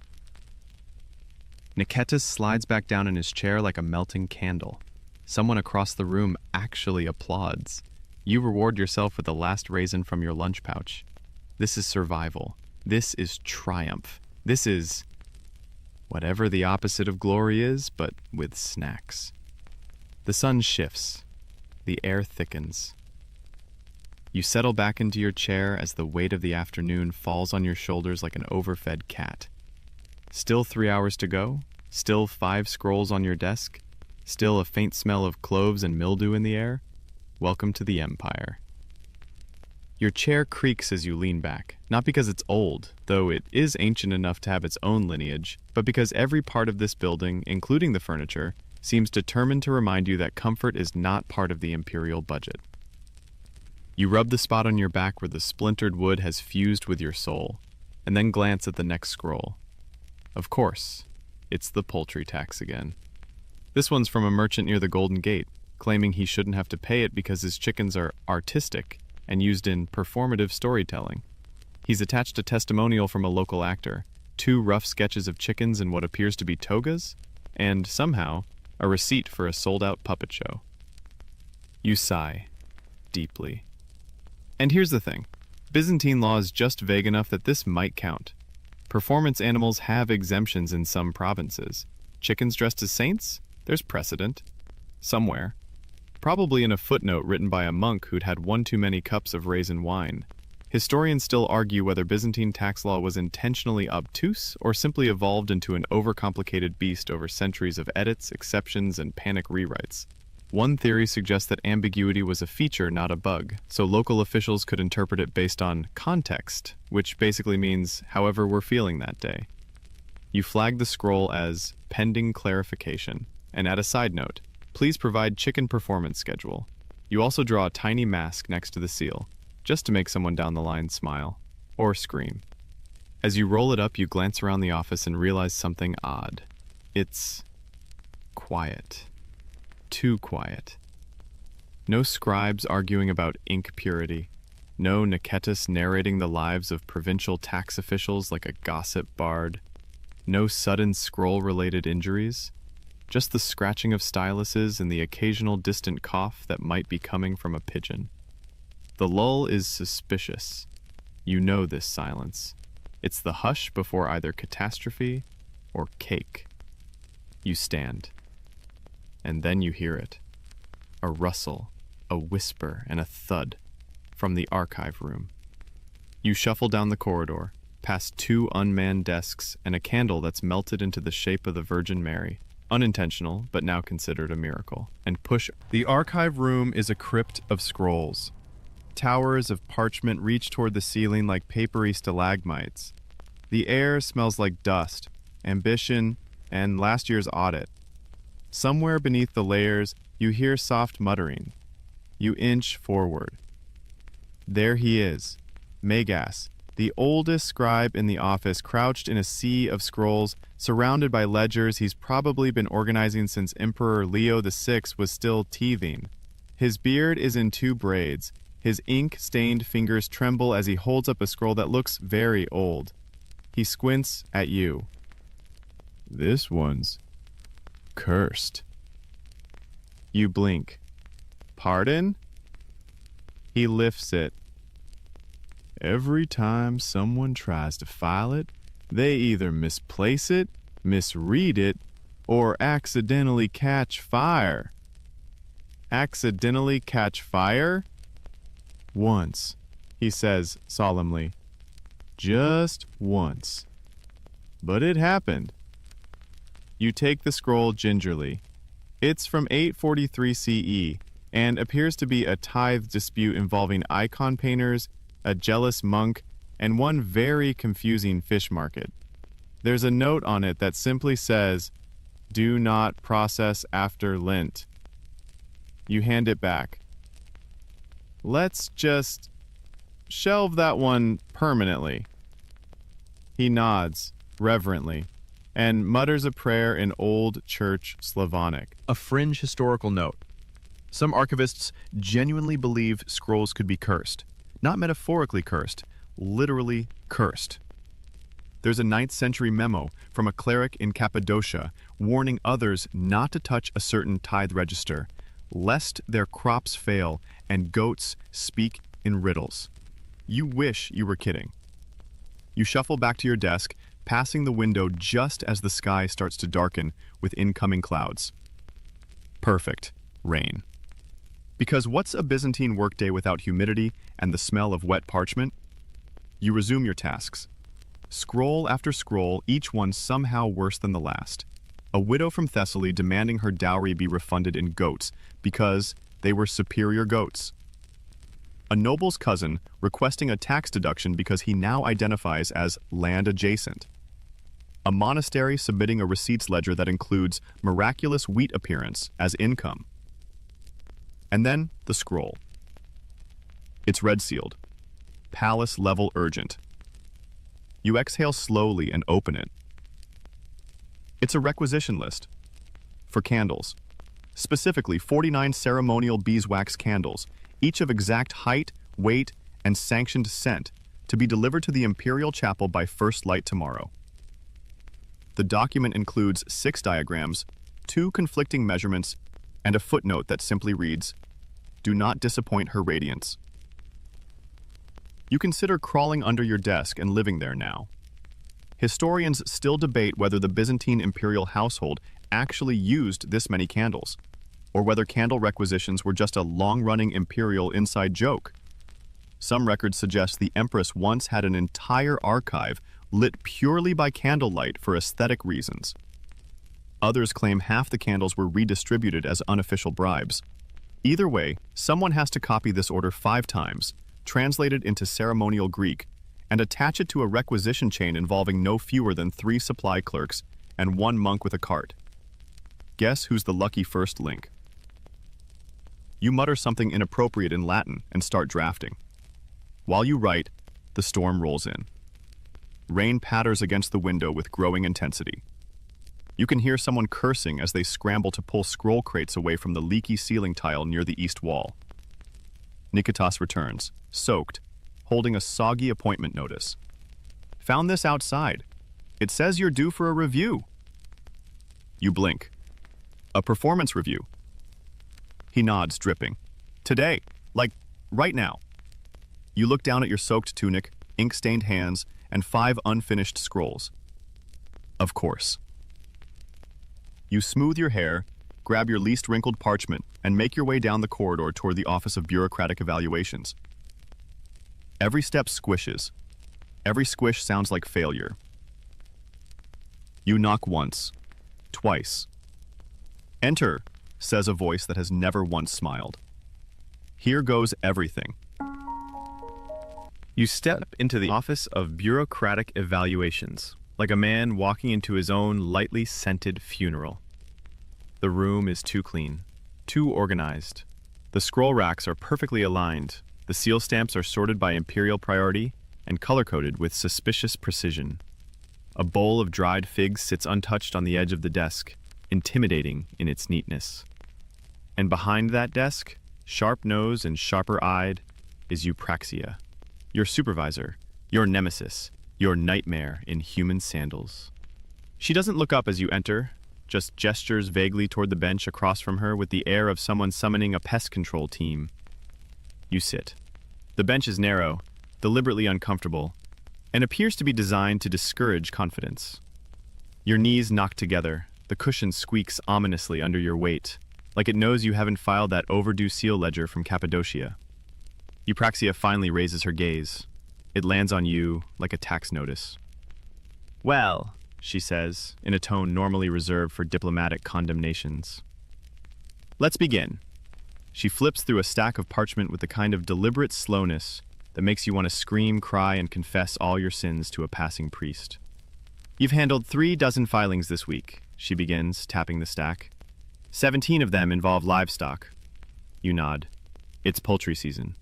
S3: Niketis slides back down in his chair like a melting candle. Someone across the room actually applauds. You reward yourself with the last raisin from your lunch pouch. This is survival. This is triumph. This is whatever the opposite of glory is, but with snacks. The sun shifts. The air thickens. You settle back into your chair as the weight of the afternoon falls on your shoulders like an overfed cat. Still 3 hours to go? Still 5 scrolls on your desk? Still a faint smell of cloves and mildew in the air? Welcome to the Empire. Your chair creaks as you lean back, not because it's old, though it is ancient enough to have its own lineage, but because every part of this building, including the furniture, seems determined to remind you that comfort is not part of the imperial budget. You rub the spot on your back where the splintered wood has fused with your soul, and then glance at the next scroll. Of course, it's the poultry tax again. This one's from a merchant near the Golden Gate, claiming he shouldn't have to pay it because his chickens are artistic and used in performative storytelling. He's attached a testimonial from a local actor, 2 rough sketches of chickens in what appears to be togas, and, somehow, a receipt for a sold-out puppet show. You sigh, deeply. And here's the thing. Byzantine law is just vague enough that this might count. Performance animals have exemptions in some provinces. Chickens dressed as saints? There's precedent. Somewhere. Probably in a footnote written by a monk who'd had one too many cups of raisin wine. Historians still argue whether Byzantine tax law was intentionally obtuse or simply evolved into an overcomplicated beast over centuries of edits, exceptions, and panic rewrites. One theory suggests that ambiguity was a feature, not a bug, so local officials could interpret it based on context, which basically means however we're feeling that day. You flag the scroll as pending clarification, and add a side note, please provide chicken performance schedule. You also draw a tiny mask next to the seal, just to make someone down the line smile, or scream. As you roll it up, you glance around the office and realize something odd. It's quiet. Too quiet. No scribes arguing about ink purity. No Nicetus narrating the lives of provincial tax officials like a gossip bard. No sudden scroll-related injuries. Just the scratching of styluses and the occasional distant cough that might be coming from a pigeon. The lull is suspicious. You know this silence. It's the hush before either catastrophe or cake. You stand. And then you hear it. A rustle, a whisper, and a thud from the archive room. You shuffle down the corridor, past 2 unmanned desks and a candle that's melted into the shape of the Virgin Mary, unintentional but now considered a miracle, and push.
S2: The archive room is a crypt of scrolls. Towers of parchment reach toward the ceiling like papery stalagmites. The air smells like dust, ambition, and last year's audit. Somewhere beneath the layers, you hear soft muttering. You inch forward. There he is, Megas, the oldest scribe in the office, crouched in a sea of scrolls, surrounded by ledgers he's probably been organizing since Emperor Leo VI was still teething. His beard is in 2 braids. His ink-stained fingers tremble as he holds up a scroll that looks very old. He squints at you. This one's cursed. You blink. Pardon? He lifts it. Every time someone tries to file it, they either misplace it, misread it, or accidentally catch fire. Accidentally catch fire? Once, he says solemnly. Just once. But it happened. You take the scroll gingerly. It's from 843 CE and appears to be a tithe dispute involving icon painters, a jealous monk, and one very confusing fish market. There's a note on it that simply says, "Do not process after Lent." You hand it back. Let's just shelve that one permanently. He nods, reverently, and mutters a prayer in Old Church Slavonic.
S4: A fringe historical note. Some archivists genuinely believe scrolls could be cursed. Not metaphorically cursed, literally cursed. There's a 9th century memo from a cleric in Cappadocia warning others not to touch a certain tithe register, lest their crops fail and goats speak in riddles. You wish you were kidding. You shuffle back to your desk, passing the window just as the sky starts to darken with incoming clouds. Perfect. Rain. Because what's a Byzantine workday without humidity and the smell of wet parchment? You resume your tasks. Scroll after scroll, each one somehow worse than the last. A widow from Thessaly demanding her dowry be refunded in goats because they were superior goats. A noble's cousin requesting a tax deduction because he now identifies as land adjacent. A monastery submitting a receipts ledger that includes miraculous wheat appearance as income. And then the scroll. It's red-sealed. Palace-level urgent. You exhale slowly and open it. It's a requisition list. For candles. Specifically, 49 ceremonial beeswax candles, each of exact height, weight, and sanctioned scent, to be delivered to the imperial chapel by first light tomorrow. The document includes 6 diagrams, 2 conflicting measurements, and a footnote that simply reads, "Do not disappoint her radiance." You consider crawling under your desk and living there now. Historians still debate whether the Byzantine imperial household actually used this many candles, or whether candle requisitions were just a long-running imperial inside joke. Some records suggest the empress once had an entire archive lit purely by candlelight for aesthetic reasons. Others claim half the candles were redistributed as unofficial bribes. Either way, someone has to copy this order 5 times, translate it into ceremonial Greek, and attach it to a requisition chain involving no fewer than 3 supply clerks and 1 monk with a cart. Guess who's the lucky first link? You mutter something inappropriate in Latin and start drafting. While you write, the storm rolls in. Rain patters against the window with growing intensity. You can hear someone cursing as they scramble to pull scroll crates away from the leaky ceiling tile near the east wall. Nikitas returns, soaked, holding a soggy appointment notice. "Found this outside. It says you're due for a review." You blink. "A performance review." He nods, dripping. "Today. Like, right now." You look down at your soaked tunic, ink-stained hands, and 5 unfinished scrolls. Of course. You smooth your hair, grab your least wrinkled parchment, and make your way down the corridor toward the Office of Bureaucratic Evaluations. Every step squishes. Every squish sounds like failure. You knock once, twice. "Enter," says a voice that has never once smiled. "Here goes everything."
S3: You step into the Office of Bureaucratic Evaluations, like a man walking into his own lightly scented funeral. The room is too clean, too organized. The scroll racks are perfectly aligned, the seal stamps are sorted by imperial priority and color-coded with suspicious precision. A bowl of dried figs sits untouched on the edge of the desk, intimidating in its neatness. And behind that desk, sharp-nosed and sharper-eyed, is Eupraxia. Your supervisor, your nemesis, your nightmare in human sandals. She doesn't look up as you enter, just gestures vaguely toward the bench across from her with the air of someone summoning a pest control team. You sit. The bench is narrow, deliberately uncomfortable, and appears to be designed to discourage confidence. Your knees knock together, the cushion squeaks ominously under your weight, like it knows you haven't filed that overdue seal ledger from Cappadocia. Eupraxia finally raises her gaze. It lands on you like a tax notice. "Well," she says, in a tone normally reserved for diplomatic condemnations. "Let's begin." She flips through a stack of parchment with the kind of deliberate slowness that makes you want to scream, cry, and confess all your sins to a passing priest. "You've handled 3 dozen filings this week," she begins, tapping the stack. 17 of them involve livestock." You nod. "It's poultry season."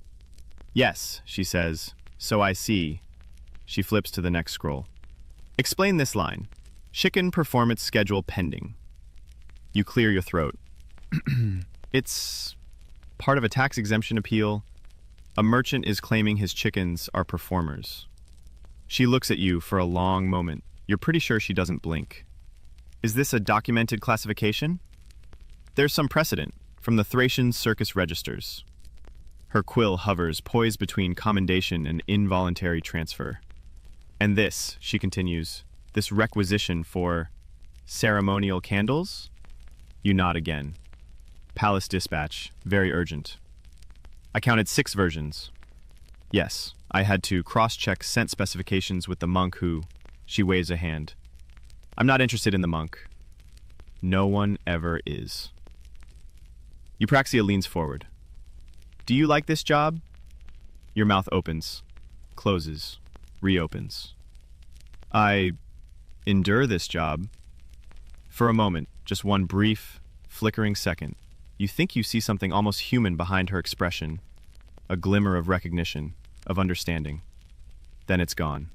S3: "Yes," she says. "So I see." She flips to the next scroll. "Explain this line. Chicken performance schedule pending." You clear your throat. "It's part of a tax exemption appeal. A merchant is claiming his chickens are performers." She looks at you for a long moment. You're pretty sure she doesn't blink. "Is this a documented classification?" "There's some precedent from the Thracian circus registers." Her quill hovers, poised between commendation and involuntary transfer. "And this," she continues, "this requisition for ceremonial candles?" You nod again. "Palace dispatch, very urgent." "I counted 6 versions." "Yes, I had to cross-check scent specifications with the monk who..." She waves a hand. "I'm not interested in the monk." No one ever is. Eupraxia leans forward. "Do you like this job?"
S4: Your mouth opens, closes, reopens. I endure this job. For a moment, just one brief, flickering second, you think you see something almost human behind her expression, a glimmer of recognition, of understanding. Then it's gone.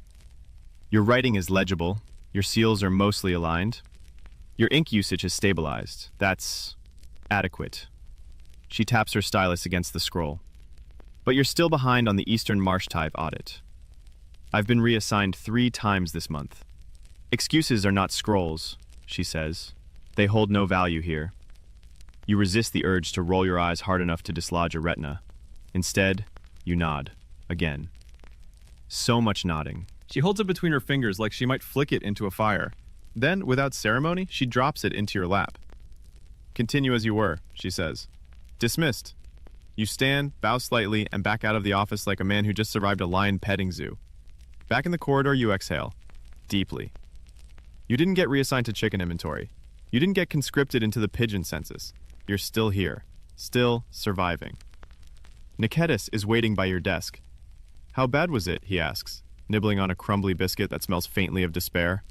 S4: Your writing is legible, your seals are mostly aligned, your ink usage has stabilized. That's adequate. She taps her stylus against the scroll. But you're still behind on the Eastern Marsh type audit. I've been reassigned 3 times this month. Excuses are not scrolls, she says. They hold no value here. You resist the urge to roll your eyes hard enough to dislodge a retina. Instead, you nod. Again. So much nodding.
S1: She holds it between her fingers like she might flick it into a fire. Then, without ceremony, she drops it into your lap. Continue as you were, she says. Dismissed. You stand, bow slightly, and back out of the office like a man who just survived a lion petting zoo. Back in the corridor, you exhale. Deeply. You didn't get reassigned to chicken inventory. You didn't get conscripted into the pigeon census. You're still here. Still surviving. Niketis is waiting by your desk. How bad was it, he asks, nibbling on a crumbly biscuit that smells faintly of despair.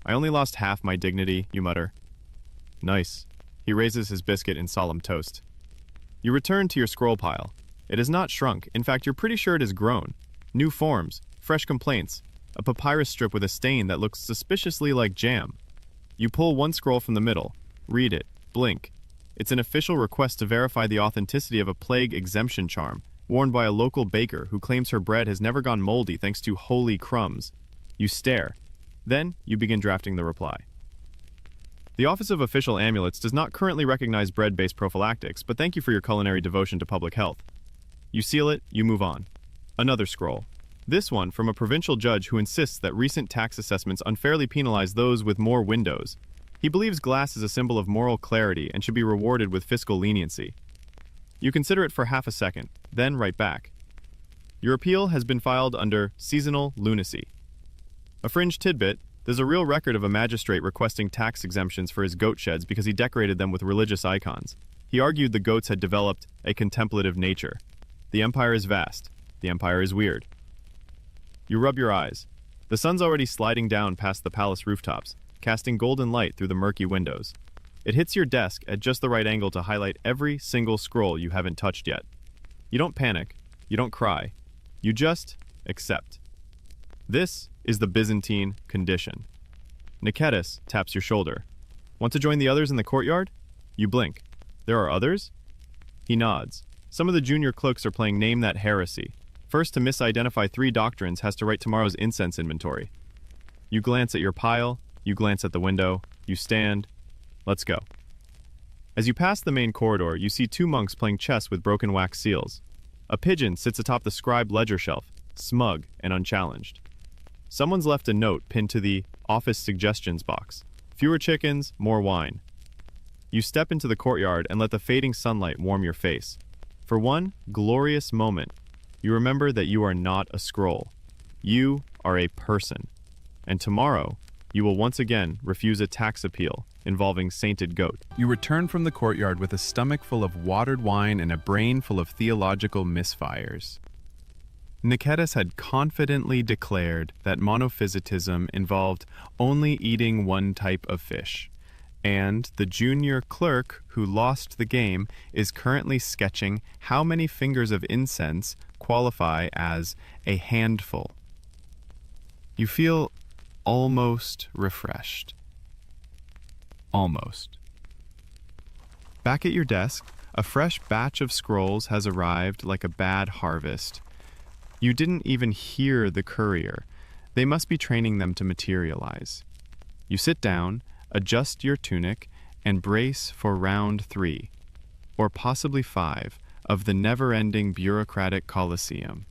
S1: I only lost half my dignity, you mutter. Nice. He raises his biscuit in solemn toast. You return to your scroll pile. It has not shrunk. In fact, you're pretty sure it has grown. New forms, fresh complaints, a papyrus strip with a stain that looks suspiciously like jam. You pull one scroll from the middle, read it, blink. It's an official request to verify the authenticity of a plague exemption charm, worn by a local baker who claims her bread has never gone moldy thanks to holy crumbs. You stare. Then, you begin drafting the reply. The Office of Official Amulets does not currently recognize bread-based prophylactics, but thank you for your culinary devotion to public health. You seal it, you move on. Another scroll. This one from a provincial judge who insists that recent tax assessments unfairly penalize those with more windows. He believes glass is a symbol of moral clarity and should be rewarded with fiscal leniency. You consider it for half a second, then write back. Your appeal has been filed under seasonal lunacy. A fringe tidbit, there's a real record of a magistrate requesting tax exemptions for his goat sheds because he decorated them with religious icons. He argued the goats had developed a contemplative nature. The empire is vast. The empire is weird. You rub your eyes. The sun's already sliding down past the palace rooftops, casting golden light through the murky windows. It hits your desk at just the right angle to highlight every single scroll you haven't touched yet. You don't panic. You don't cry. You just accept. This is the Byzantine condition. Niketis taps your shoulder. Want to join the others in the courtyard? You blink. There are others? He nods. Some of the junior clerks are playing Name That Heresy. First to misidentify 3 doctrines has to write tomorrow's incense inventory. You glance at your pile. You glance at the window. You stand. Let's go. As you pass the main corridor, you see 2 monks playing chess with broken wax seals. A pigeon sits atop the scribe ledger shelf, smug and unchallenged. Someone's left a note pinned to the office suggestions box. Fewer chickens, more wine. You step into the courtyard and let the fading sunlight warm your face. For one glorious moment, you remember that you are not a scroll. You are a person. And tomorrow, you will once again refuse a tax appeal involving sainted goat.
S2: You return from the courtyard with a stomach full of watered wine and a brain full of theological misfires. Niketis had confidently declared that monophysitism involved only eating one type of fish, and the junior clerk who lost the game is currently sketching how many fingers of incense qualify as a handful. You feel almost refreshed. Almost. Back at your desk, a fresh batch of scrolls has arrived like a bad harvest. You didn't even hear the courier. They must be training them to materialize. You sit down, adjust your tunic, and brace for round 3, or possibly 5, of the never-ending bureaucratic coliseum.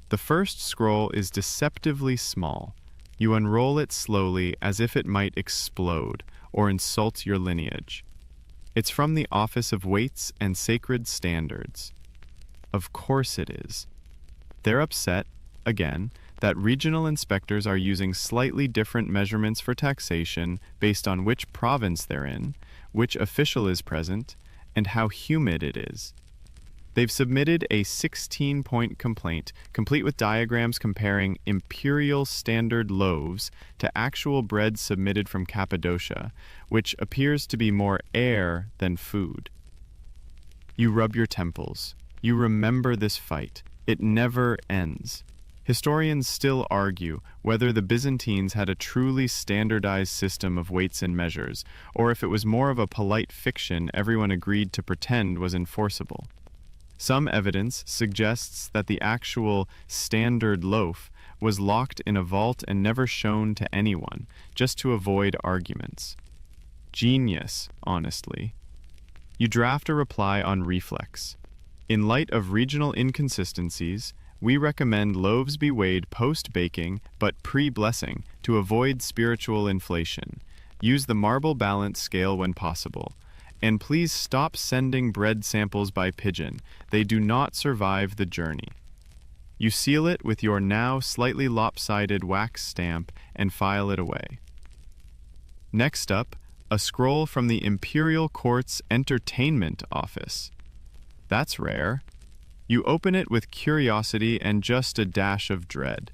S2: The first scroll is deceptively small. You unroll it slowly as if it might explode or insult your lineage. It's from the Office of Weights and Sacred Standards. Of course it is. They're upset, again, that regional inspectors are using slightly different measurements for taxation based on which province they're in, which official is present, and how humid it is.
S1: They've submitted a 16-point complaint, complete with diagrams comparing imperial standard loaves to actual bread submitted from Cappadocia, which appears to be more air than food. You rub your temples. You remember this fight. It never ends. Historians still argue whether the Byzantines had a truly standardized system of weights and measures, or if it was more of a polite fiction everyone agreed to pretend was enforceable. Some evidence suggests that the actual standard loaf was locked in a vault and never shown to anyone, just to avoid arguments. Genius, honestly. You draft a reply on reflex. In light of regional inconsistencies, we recommend loaves be weighed post-baking but pre-blessing to avoid spiritual inflation. Use the marble balance scale when possible. And please stop sending bread samples by pigeon. They do not survive the journey. You seal it with your now slightly lopsided wax stamp and file it away. Next up, a scroll from the Imperial Court's Entertainment Office. That's rare. You open it with curiosity and just a dash of dread.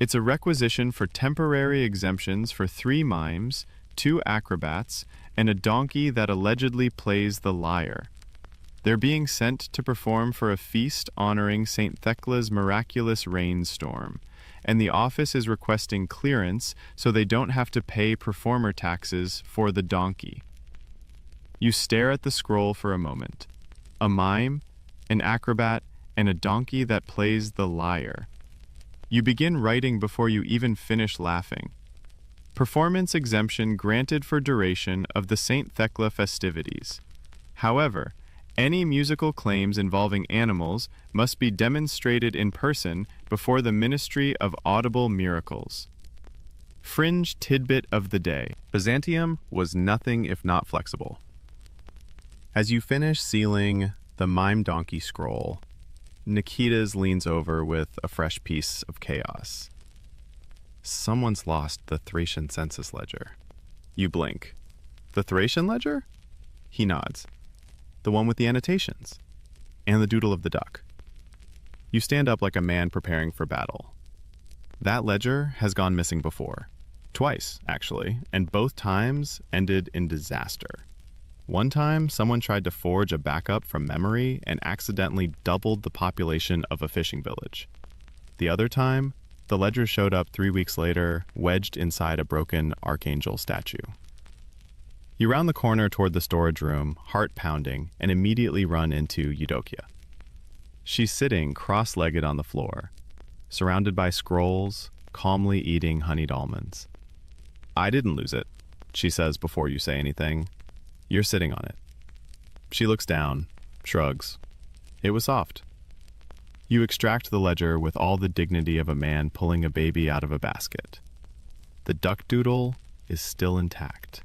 S1: It's a requisition for temporary exemptions for 3 mimes, 2 acrobats, and a donkey that allegedly plays the lyre. They're being sent to perform for a feast honoring St. Thecla's miraculous rainstorm, and the office is requesting clearance so they don't have to pay performer taxes for the donkey. You stare at the scroll for a moment. A mime, an acrobat, and a donkey that plays the lyre. You begin writing before you even finish laughing. Performance exemption granted for duration of the St. Thecla festivities. However, any musical claims involving animals must be demonstrated in person before the Ministry of Audible Miracles. Fringe tidbit of the day.
S2: Byzantium was nothing if not flexible. As you finish sealing the mime donkey scroll, Nikitas leans over with a fresh piece of chaos. Someone's lost the Thracian census ledger. You blink. The Thracian ledger? He nods. The one with the annotations. And the doodle of the duck. You stand up like a man preparing for battle. That ledger has gone missing before. Twice, actually, and both times ended in disaster. One time, someone tried to forge a backup from memory and accidentally doubled the population of a fishing village. The other time, the ledger showed up 3 weeks later, wedged inside a broken archangel statue. You round the corner toward the storage room, heart pounding, and immediately run into Eudokia. She's sitting cross-legged on the floor, surrounded by scrolls, calmly eating honeyed almonds. "I didn't lose it," she says before you say anything. "You're sitting on it." She looks down, shrugs. "It was soft." You extract the ledger with all the dignity of a man pulling a baby out of a basket. The duck doodle is still intact.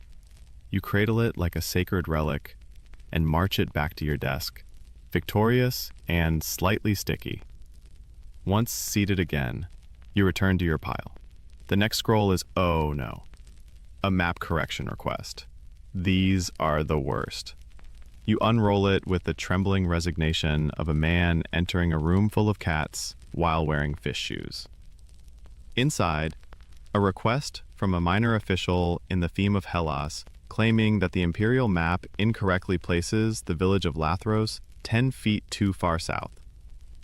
S2: You cradle it like a sacred relic and march it back to your desk, victorious and slightly sticky. Once seated again, you return to your pile. The next scroll is, oh no, a map correction request. These are the worst. You unroll it with the trembling resignation of a man entering a room full of cats while wearing fish shoes. Inside, a request from a minor official in the theme of Hellas claiming that the imperial map incorrectly places the village of Lathros 10 feet too far south,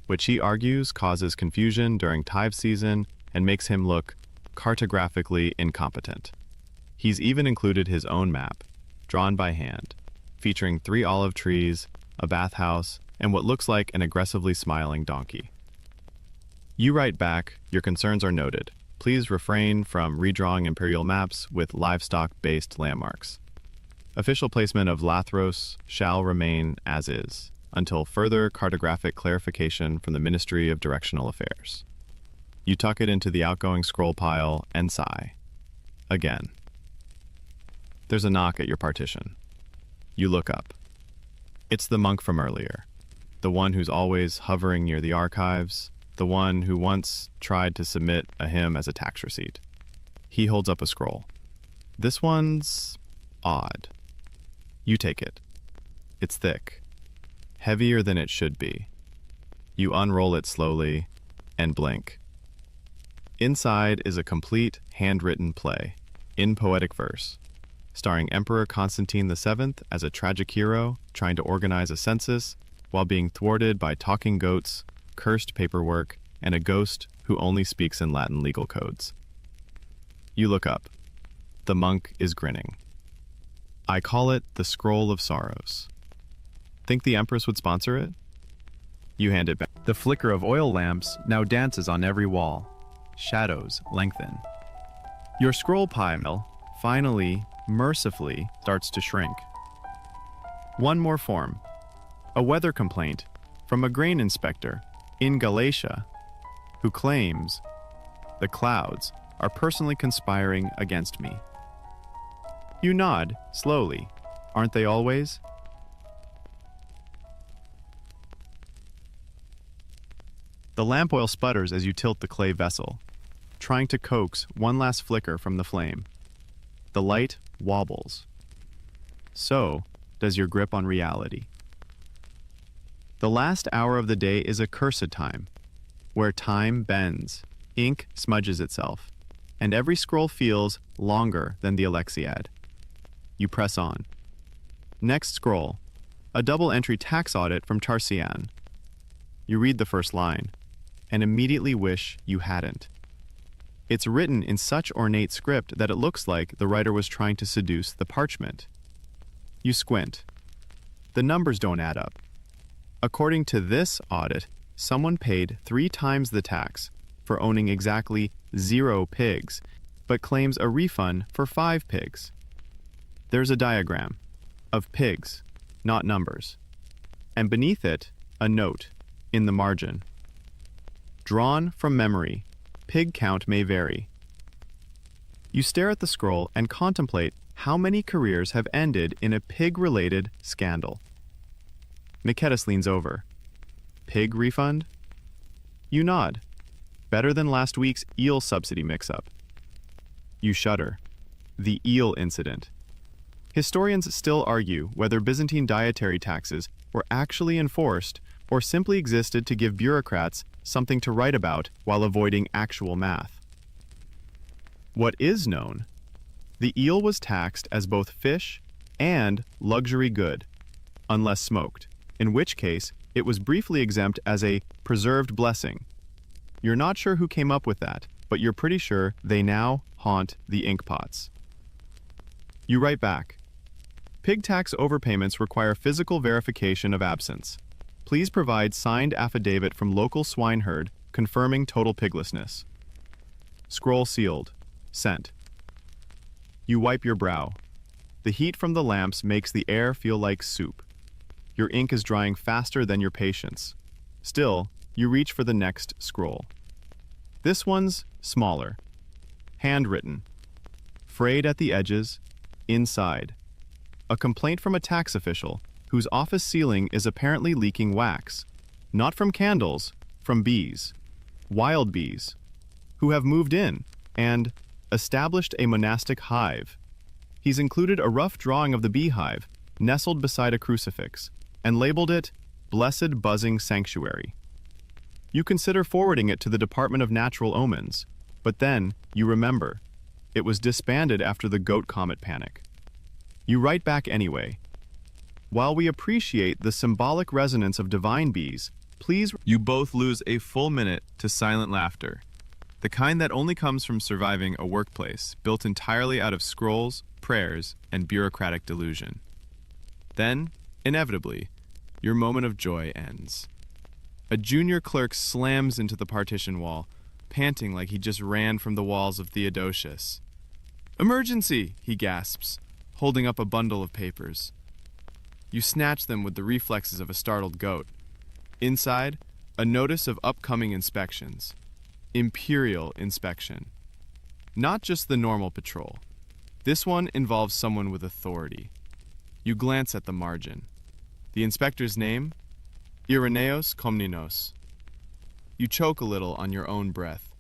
S2: which he argues causes confusion during tithe season and makes him look cartographically incompetent. He's even included his own map, drawn by hand, featuring 3 olive trees, a bathhouse, and what looks like an aggressively smiling donkey. You write back, your concerns are noted. Please refrain from redrawing imperial maps with livestock-based landmarks. Official placement of Lathros shall remain as is, until further cartographic clarification from the Ministry of Directional Affairs. You tuck it into the outgoing scroll pile and sigh. Again. There's a knock at your partition. You look up. It's the monk from earlier, the one who's always hovering near the archives, the one who once tried to submit a hymn as a tax receipt. He holds up a scroll. This one's odd. You take it. It's thick, heavier than it should be. You unroll it slowly and blink. Inside is a complete handwritten play, in poetic verse, starring Emperor Constantine VII as a tragic hero trying to organize a census while being thwarted by talking goats, cursed paperwork, and a ghost who only speaks in Latin legal codes. You look up. The monk is grinning. I call it the Scroll of Sorrows. Think the Empress would sponsor it? You hand it back.
S4: The flicker of oil lamps now dances on every wall. Shadows lengthen. Your scroll pile finally, mercifully, starts to shrink. One more form. A weather complaint from a grain inspector in Galatia who claims the clouds are personally conspiring against me. You nod, slowly. Aren't they always? The lamp oil sputters as you tilt the clay vessel, trying to coax one last flicker from the flame. The light wobbles. So does your grip on reality. The last hour of the day is a cursed time, where time bends, ink smudges itself, and every scroll feels longer than the Alexiad. You press on. Next scroll, a double-entry tax audit from Charcian. You read the first line, and immediately wish you hadn't. It's written in such ornate script that it looks like the writer was trying to seduce the parchment. You squint. The numbers don't add up. According to this audit, someone paid 3 times the tax for owning exactly 0 pigs, but claims a refund for 5 pigs. There's a diagram of pigs, not numbers, and beneath it, a note in the margin. Drawn from memory, pig count may vary. You stare at the scroll and contemplate how many careers have ended in a pig-related scandal. Niketis leans over. Pig refund? You nod. Better than last week's eel subsidy mix-up. You shudder. The eel incident. Historians still argue whether Byzantine dietary taxes were actually enforced or simply existed to give bureaucrats something to write about while avoiding actual math. What is known? The eel was taxed as both fish and luxury good, unless smoked, in which case it was briefly exempt as a preserved blessing. You're not sure who came up with that, but you're pretty sure they now haunt the inkpots. You write back. Pig tax overpayments require physical verification of absence. Please provide signed affidavit from local swineherd confirming total piglessness. Scroll sealed. Sent. You wipe your brow. The heat from the lamps makes the air feel like soup. Your ink is drying faster than your patience. Still, you reach for the next scroll. This one's smaller. Handwritten. Frayed at the edges. Inside. A complaint from a tax official whose office ceiling is apparently leaking wax. Not from candles, from bees. Wild bees. Who have moved in and established a monastic hive. He's included a rough drawing of the beehive, nestled beside a crucifix, and labeled it Blessed Buzzing Sanctuary. You consider forwarding it to the Department of Natural Omens, but then you remember. It was disbanded after the goat comet panic. You write back anyway. While we appreciate the symbolic resonance of divine bees, please...
S3: You both lose a full minute to silent laughter, the kind that only comes from surviving a workplace built entirely out of scrolls, prayers, and bureaucratic delusion. Then, inevitably, your moment of joy ends. A junior clerk slams into the partition wall, panting like he just ran from the walls of Theodosius. "Emergency!" he gasps, holding up a bundle of papers. You snatch them with the reflexes of a startled goat. Inside, a notice of upcoming inspections. Imperial inspection. Not just the normal patrol. This one involves someone with authority. You glance at the margin. The inspector's name? Irenaeus Komnenos. You choke a little on your own breath.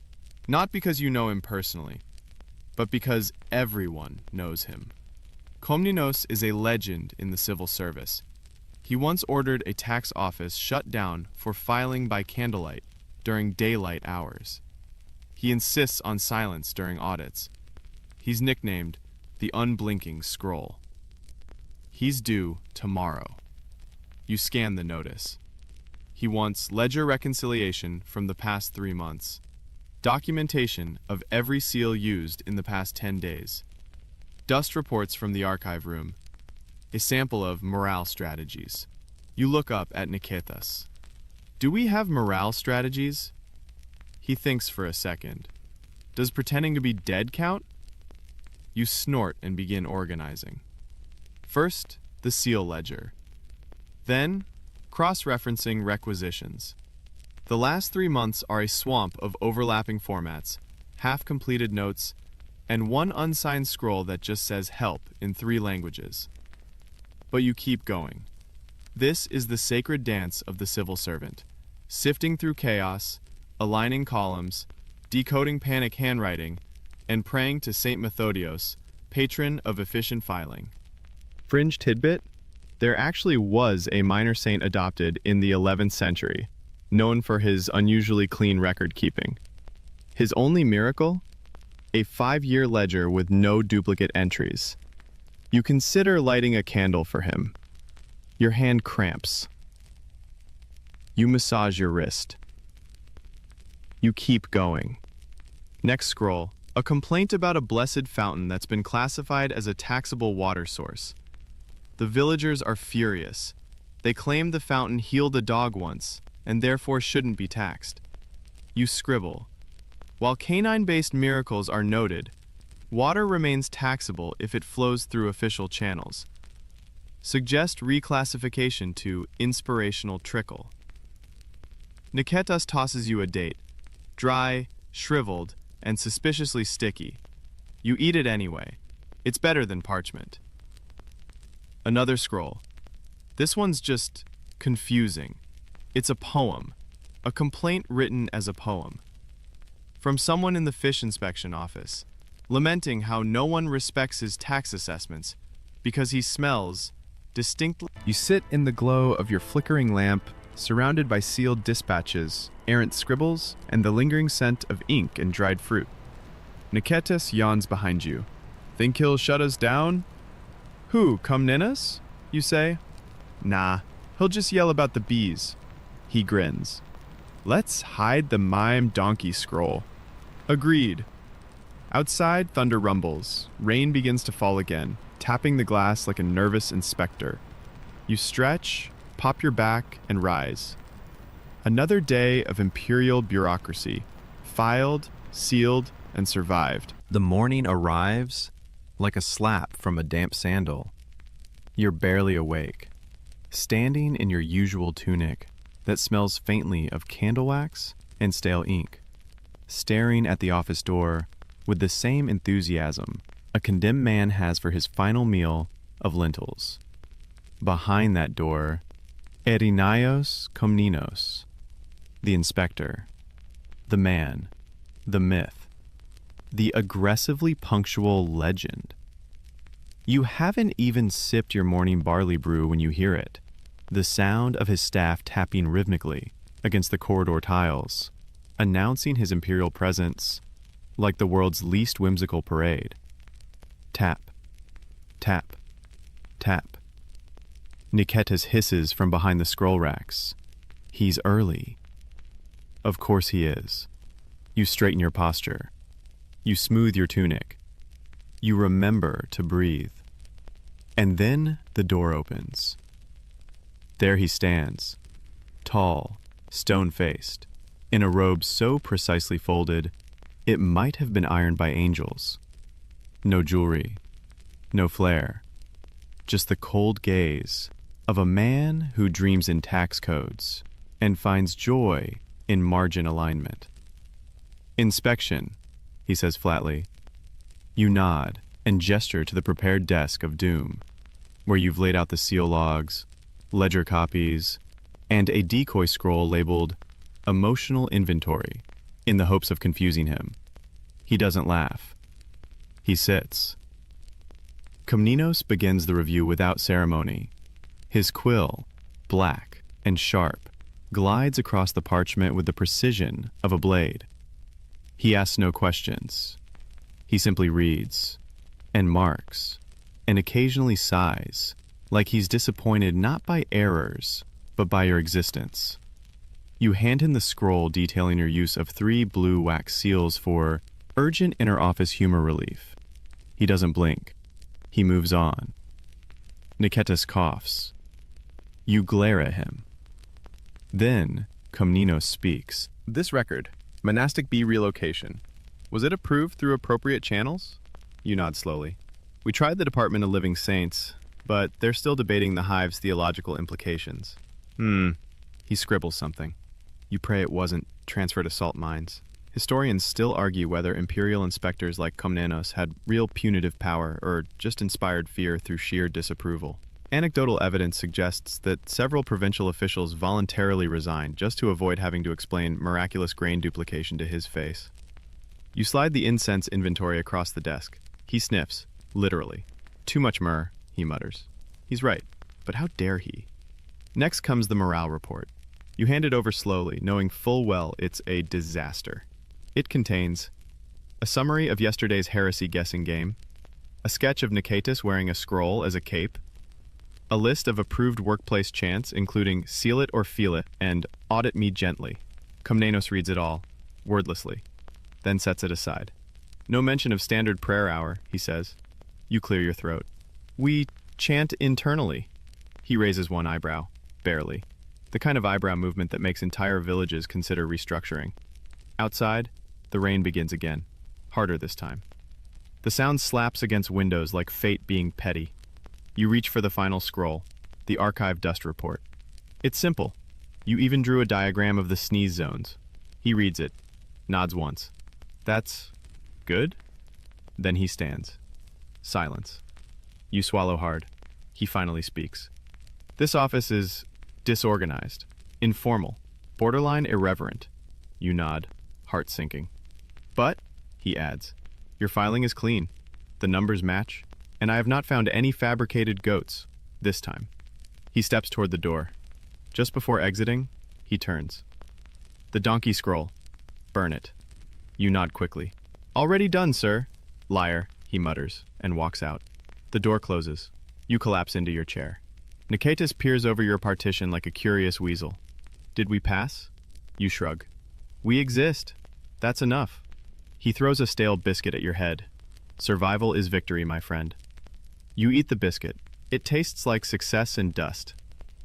S3: Not because you know him personally, but because everyone knows him. Komnenos is a legend in the civil service.
S1: He once ordered a tax office shut down for filing by candlelight during daylight hours. He insists on silence during audits. He's nicknamed the unblinking scroll. He's due tomorrow. You scan the notice. He wants ledger reconciliation from the past 3 months, documentation of every seal used in the past 10 days, dust reports from the archive room, a sample of morale strategies. You look up at Niketas. Do we have morale strategies? He thinks for a second. Does pretending to be dead count? You snort and begin organizing. First, the seal ledger. Then, cross-referencing requisitions. The last 3 months are a swamp of overlapping formats, half-completed notes, and one unsigned scroll that just says help in 3 languages. But you keep going. This is the sacred dance of the civil servant, sifting through chaos, aligning columns, decoding panic handwriting, and praying to Saint Methodios, patron of efficient filing.
S2: Fringe tidbit: there actually was a minor saint adopted in the 11th century, known for his unusually clean record keeping. His only miracle? A 5-year ledger with no duplicate entries. You consider lighting a candle for him. Your hand cramps. You massage your wrist. You keep going. Next scroll, a complaint about a blessed fountain that's been classified as a taxable water source. The villagers are furious. They claim the fountain healed a dog once, and therefore shouldn't be taxed. You scribble. While canine-based miracles are noted, water remains taxable if it flows through official channels. Suggest reclassification to inspirational trickle. Niketas tosses you a date. Dry, shriveled, and suspiciously sticky. You eat it anyway. It's better than parchment. Another scroll. This one's just confusing. It's a poem, a complaint written as a poem. From someone in the fish inspection office, lamenting how no one respects his tax assessments because he smells distinctly. You sit in the glow of your flickering lamp, surrounded by sealed dispatches, errant scribbles, and the lingering scent of ink and dried fruit. Niketas yawns behind you. Think he'll shut us down? Who, Comnenus? You say. Nah, he'll just yell about the bees. He grins. Let's hide the mime donkey scroll. Agreed. Outside, thunder rumbles. Rain begins to fall again, tapping the glass like a nervous inspector. You stretch, pop your back, and rise. Another day of imperial bureaucracy, filed, sealed, and survived.
S3: The morning arrives like a slap from a damp sandal. You're barely awake, standing in your usual tunic that smells faintly of candle wax and stale ink, staring at the office door with the same enthusiasm a condemned man has for his final meal of lentils. Behind that door, Erinaios Komninos, the inspector, the man, the myth, the aggressively punctual legend. You haven't even sipped your morning barley brew when you hear it, the sound of his staff tapping rhythmically against the corridor tiles, announcing his imperial presence like the world's least whimsical parade. Tap, tap, tap. Niketas hisses from behind the scroll racks. He's early. Of course he is. You straighten your posture. You smooth your tunic. You remember to breathe. And then the door opens. There he stands, tall, stone-faced, in a robe so precisely folded, it might have been ironed by angels. No jewelry, no flair, just the cold gaze of a man who dreams in tax codes and finds joy in margin alignment. Inspection, he says flatly. You nod and gesture to the prepared desk of doom, where you've laid out the seal logs, ledger copies, and a decoy scroll labeled Emotional Inventory, in the hopes of confusing him. He doesn't laugh. He sits. Komninos begins the review without ceremony. His quill,
S2: black and sharp, glides across the parchment with the precision of a blade. He asks no questions. He simply reads and marks and occasionally sighs, like he's disappointed not by errors, but by your existence. You hand him the scroll detailing your use of 3 blue wax seals for urgent inter-office humor relief. He doesn't blink. He moves on. Niketas coughs. You glare at him. Then Komnenos speaks.
S4: This record, monastic bee relocation, was it approved through appropriate channels? You nod slowly. We tried the Department of Living Saints, but they're still debating the hive's theological implications. He scribbles something. You pray it wasn't transfer to salt mines. Historians still argue whether imperial inspectors like Komnenos had real punitive power or just inspired fear through sheer disapproval. Anecdotal evidence suggests that several provincial officials voluntarily resigned just to avoid having to explain miraculous grain duplication to his face. You slide the incense inventory across the desk. He sniffs, literally. Too much myrrh, he mutters. He's right, but how dare he? Next comes the morale report. You hand it over slowly, knowing full well it's a disaster. It contains a summary of yesterday's heresy guessing game, a sketch of Niketas wearing a scroll as a cape, a list of approved workplace chants including seal it or feel it and audit me gently. Komnenos reads it all, wordlessly, then sets it aside. No mention of standard prayer hour, he says. You clear your throat. We chant internally. He raises one eyebrow, barely. The kind of eyebrow movement that makes entire villages consider restructuring. Outside, the rain begins again, harder this time. The sound slaps against windows like fate being petty. You reach for the final scroll, the archive dust report. It's simple. You even drew a diagram of the sneeze zones. He reads it, nods once. That's good? Then he stands. Silence. You swallow hard. He finally speaks. This office is disorganized, informal, borderline irreverent. You nod, heart sinking. But, he adds, your filing is clean. The numbers match, and I have not found any fabricated goats, this time. He steps toward the door. Just before exiting, he turns. The donkey scroll. Burn it. You nod quickly. Already done, sir. Liar, he mutters, and walks out. The door closes. You collapse into your chair. Niketas peers over your partition like a curious weasel. Did we pass? You shrug. We exist. That's enough. He throws a stale biscuit at your head. Survival is victory, my friend. You eat the biscuit. It tastes like success and dust.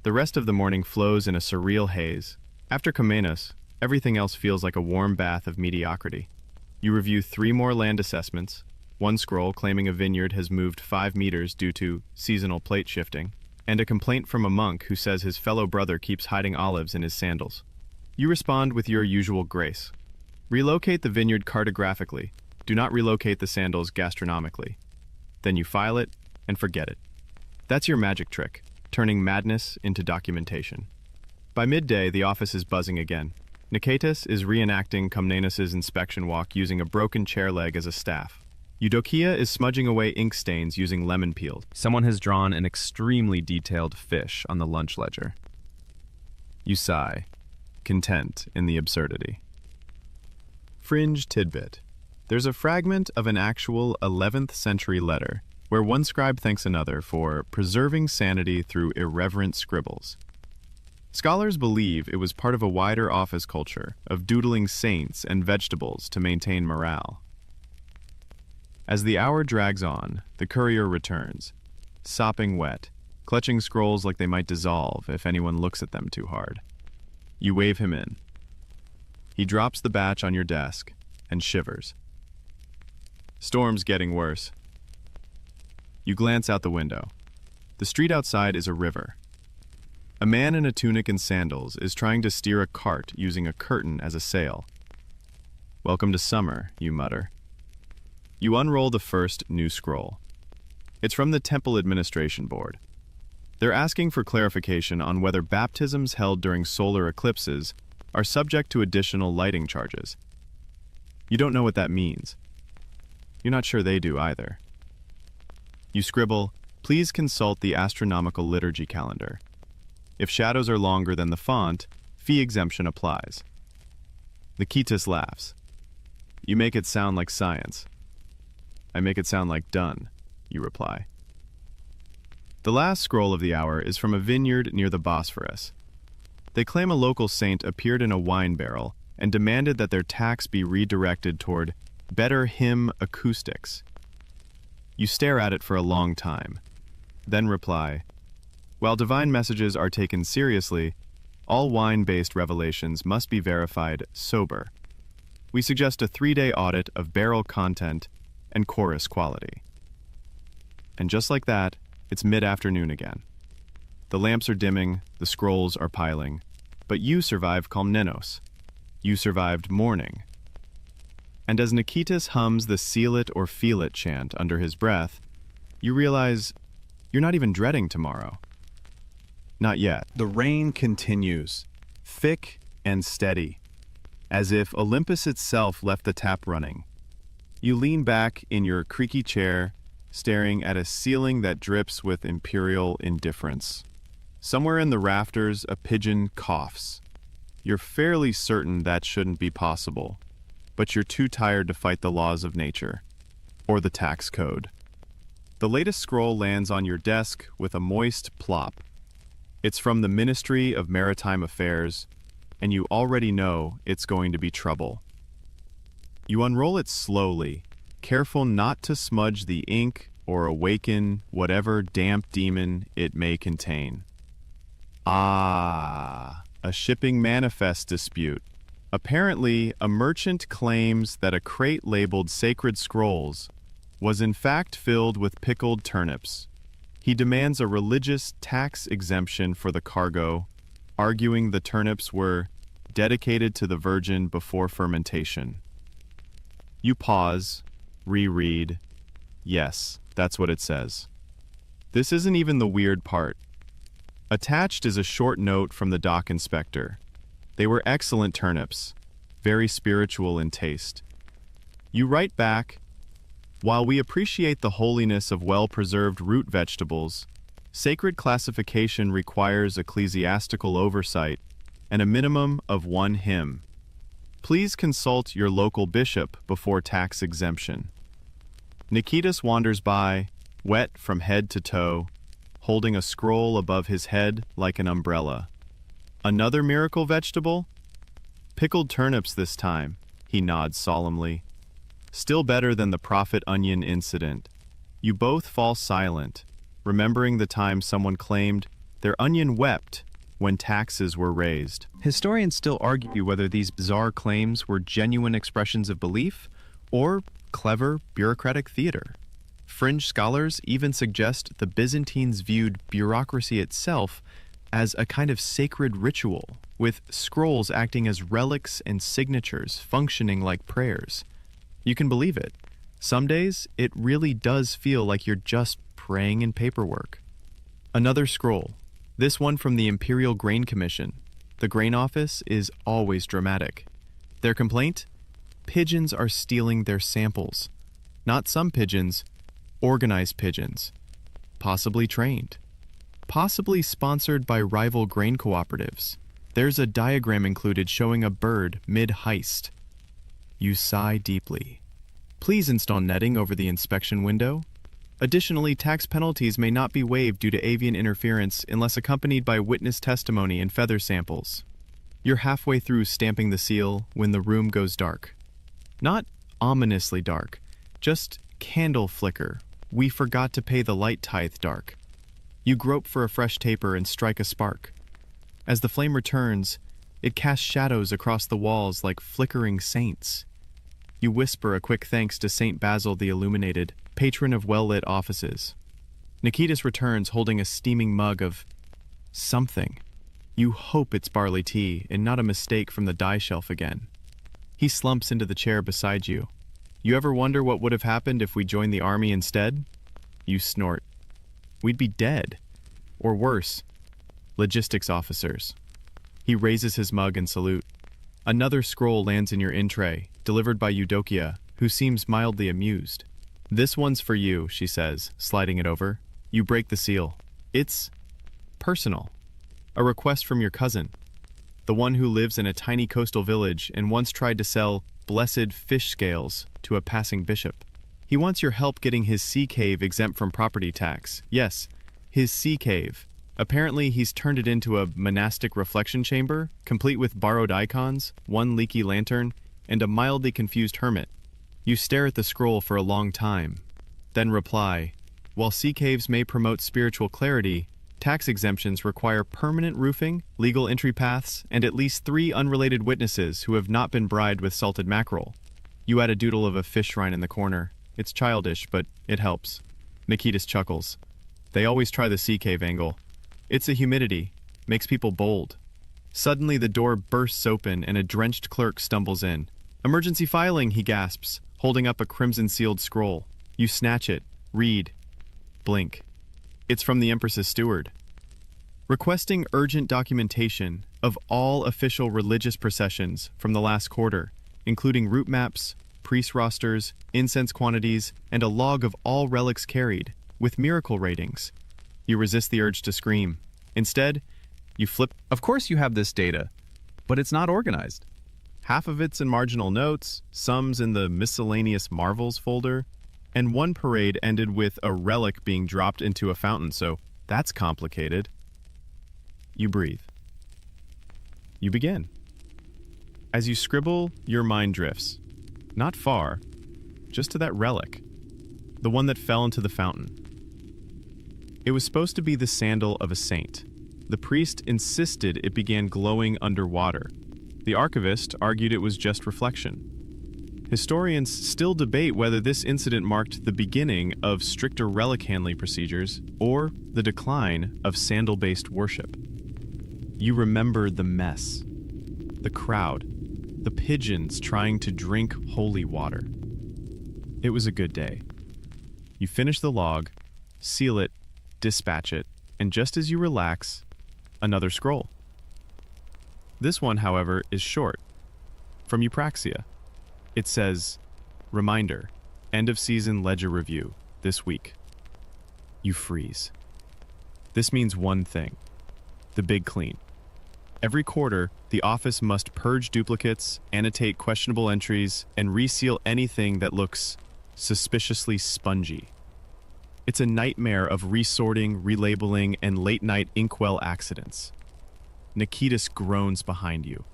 S4: The rest of the morning flows in a surreal haze. After Komnenos, everything else feels like a warm bath of mediocrity. You review 3 more land assessments, one scroll claiming a vineyard has moved 5 meters due to seasonal plate shifting, and a complaint from a monk who says his fellow brother keeps hiding olives in his sandals. You respond with your usual grace. Relocate the vineyard cartographically. Do not relocate the sandals gastronomically. Then you file it and forget it. That's your magic trick, turning madness into documentation. By midday, the office is buzzing again. Niketas is reenacting Komnenos' inspection walk using a broken chair leg as a staff. Eudokia is smudging away ink stains using lemon peels.
S3: Someone has drawn an extremely detailed fish on the lunch ledger.
S2: You sigh, content in the absurdity. Fringe tidbit. There's a fragment of an actual 11th century letter where one scribe thanks another for preserving sanity through irreverent scribbles. Scholars believe it was part of a wider office culture of doodling saints and vegetables to maintain morale. As the hour drags on, the courier returns, sopping wet, clutching scrolls like they might dissolve if anyone looks at them too hard. You wave him in. He drops the batch on your desk and shivers. Storm's getting worse. You glance out the window. The street outside is a river. A man in a tunic and sandals is trying to steer a cart using a curtain as a sail. Welcome to summer, you mutter. You unroll the first new scroll. It's from the Temple Administration Board. They're asking for clarification on whether baptisms held during solar eclipses are subject to additional lighting charges. You don't know what that means. You're not sure they do either. You scribble, please consult the astronomical liturgy calendar.
S4: If shadows are longer than the font, fee exemption applies. Nikitas laughs. You make it sound like science. I make it sound like done, you reply. The last scroll of the hour is from a vineyard near the Bosphorus. They claim a local saint appeared in a wine barrel and demanded that their tax be redirected toward better hymn acoustics. You stare at it for a long time, then reply, while divine messages are taken seriously, all wine-based revelations must be verified sober. We suggest a 3-day audit of barrel content and chorus quality. And just like that, it's mid-afternoon again. The lamps are dimming, the scrolls are piling, but you survived Komnenos. You survived morning. And as Nikitas hums the seal it or feel it chant under his breath, you realize you're not even dreading tomorrow. Not yet. The rain continues, thick and steady, as if Olympus itself left the tap running. You lean back in your creaky chair, staring at a ceiling that drips with imperial indifference. Somewhere in the rafters, a pigeon coughs. You're fairly certain that shouldn't be possible, but you're too tired to fight the laws of nature, or the tax code. The latest scroll lands on your desk with a moist plop. It's from the Ministry of Maritime Affairs, and you already know it's going to be trouble. You unroll it slowly, careful not to smudge the ink or awaken whatever damp demon it may contain. Ah, a shipping manifest dispute. Apparently, a merchant claims that a crate labeled Sacred Scrolls was in fact filled with pickled turnips. He demands a religious tax exemption for the cargo, arguing the turnips were dedicated to the Virgin before fermentation. You pause, reread. Yes, that's what it says. This isn't even the weird part. Attached is a short note from the dock inspector. They were excellent turnips, very spiritual in taste. You write back, while we appreciate the holiness of well-preserved root vegetables, sacred classification requires ecclesiastical oversight and a minimum of 1 hymn. Please consult your local bishop before tax exemption. Nikitas wanders by, wet from head to toe, holding a scroll above his head like an umbrella. Another miracle vegetable? Pickled turnips this time, he nods solemnly. Still better than the prophet onion incident. You both fall silent, remembering the time someone claimed their onion wept when taxes were raised. Historians still argue whether these bizarre claims were genuine expressions of belief or clever bureaucratic theater. Fringe scholars even suggest the Byzantines viewed bureaucracy itself as a kind of sacred ritual, with scrolls acting as relics and signatures functioning like prayers. You can believe it. Some days, it really does feel like you're just praying in paperwork. Another scroll, this one from the Imperial Grain Commission. The grain office is always dramatic. Their complaint? Pigeons are stealing their samples. Not some pigeons, organized pigeons. Possibly trained. Possibly sponsored by rival grain cooperatives. There's a diagram included showing a bird mid-heist. You sigh deeply. Please install netting over the inspection window. Additionally, tax penalties may not be waived due to avian interference unless accompanied by witness testimony and feather samples. You're halfway through stamping the seal when the room goes dark. Not ominously dark, just candle flicker. We forgot to pay the light tithe dark. You grope for a fresh taper and strike a spark. As the flame returns, it casts shadows across the walls like flickering saints. You whisper a quick thanks to Saint Basil the Illuminated, patron of well-lit offices. Nikitas returns holding a steaming mug of something. You hope it's barley tea and not a mistake from the dye shelf again. He slumps into the chair beside you. You ever wonder what would have happened if we joined the army instead? You snort. We'd be dead. Or worse, logistics officers. He raises his mug in salute. Another scroll lands in your in tray, delivered by Eudokia, who seems mildly amused. This one's for you, she says, sliding it over. You break the seal. It's personal.
S1: A request from your cousin, the one who lives in a tiny coastal village and once tried to sell blessed fish scales to a passing bishop. He wants your help getting his sea cave exempt from property tax. Yes, his sea cave. Apparently, he's turned it into a monastic reflection chamber, complete with borrowed icons, one leaky lantern, and a mildly confused hermit. You stare at the scroll for a long time, then reply, "While sea caves may promote spiritual clarity, tax exemptions require permanent roofing, legal entry paths, and at least 3 unrelated witnesses who have not been bribed with salted mackerel." You add a doodle of a fish shrine in the corner. It's childish, but it helps. Nikitas chuckles. They always try the sea cave angle. It's the humidity. Makes people bold. Suddenly the door bursts open and a drenched clerk stumbles in. "Emergency filing," he gasps, holding up a crimson-sealed scroll. You snatch it, read, blink. It's from the Empress's steward. Requesting urgent documentation of all official religious processions from the last quarter, including route maps, priest rosters, incense quantities, and a log of all relics carried, with miracle ratings. You resist the urge to scream. Instead, you flip.
S4: Of course you have this data, but it's not organized.
S2: Half of it's in marginal notes, some's in the miscellaneous marvels folder, and one parade ended with a relic being dropped into a fountain, so that's complicated. You breathe. You begin. As you scribble, your mind drifts. Not far, just to that relic, the one that fell into the fountain. It was supposed to be the sandal of a saint. The priest insisted it began glowing underwater. The archivist argued it was just reflection. Historians still debate whether this incident marked the beginning of stricter relic handling procedures or the decline of sandal-based worship. You remember the mess, the crowd, the pigeons trying to drink holy water. It was a good day. You finish the log, seal it, dispatch it, and just as you relax, another scroll. This one, however, is short. From Eupraxia. It says, "Reminder, end of season ledger review, this week." You freeze. This means one thing, the big clean. Every quarter, the office must purge duplicates, annotate questionable entries, and reseal anything that looks suspiciously spongy. It's a nightmare of resorting, relabeling, and late-night inkwell accidents. Nikitas groans behind you.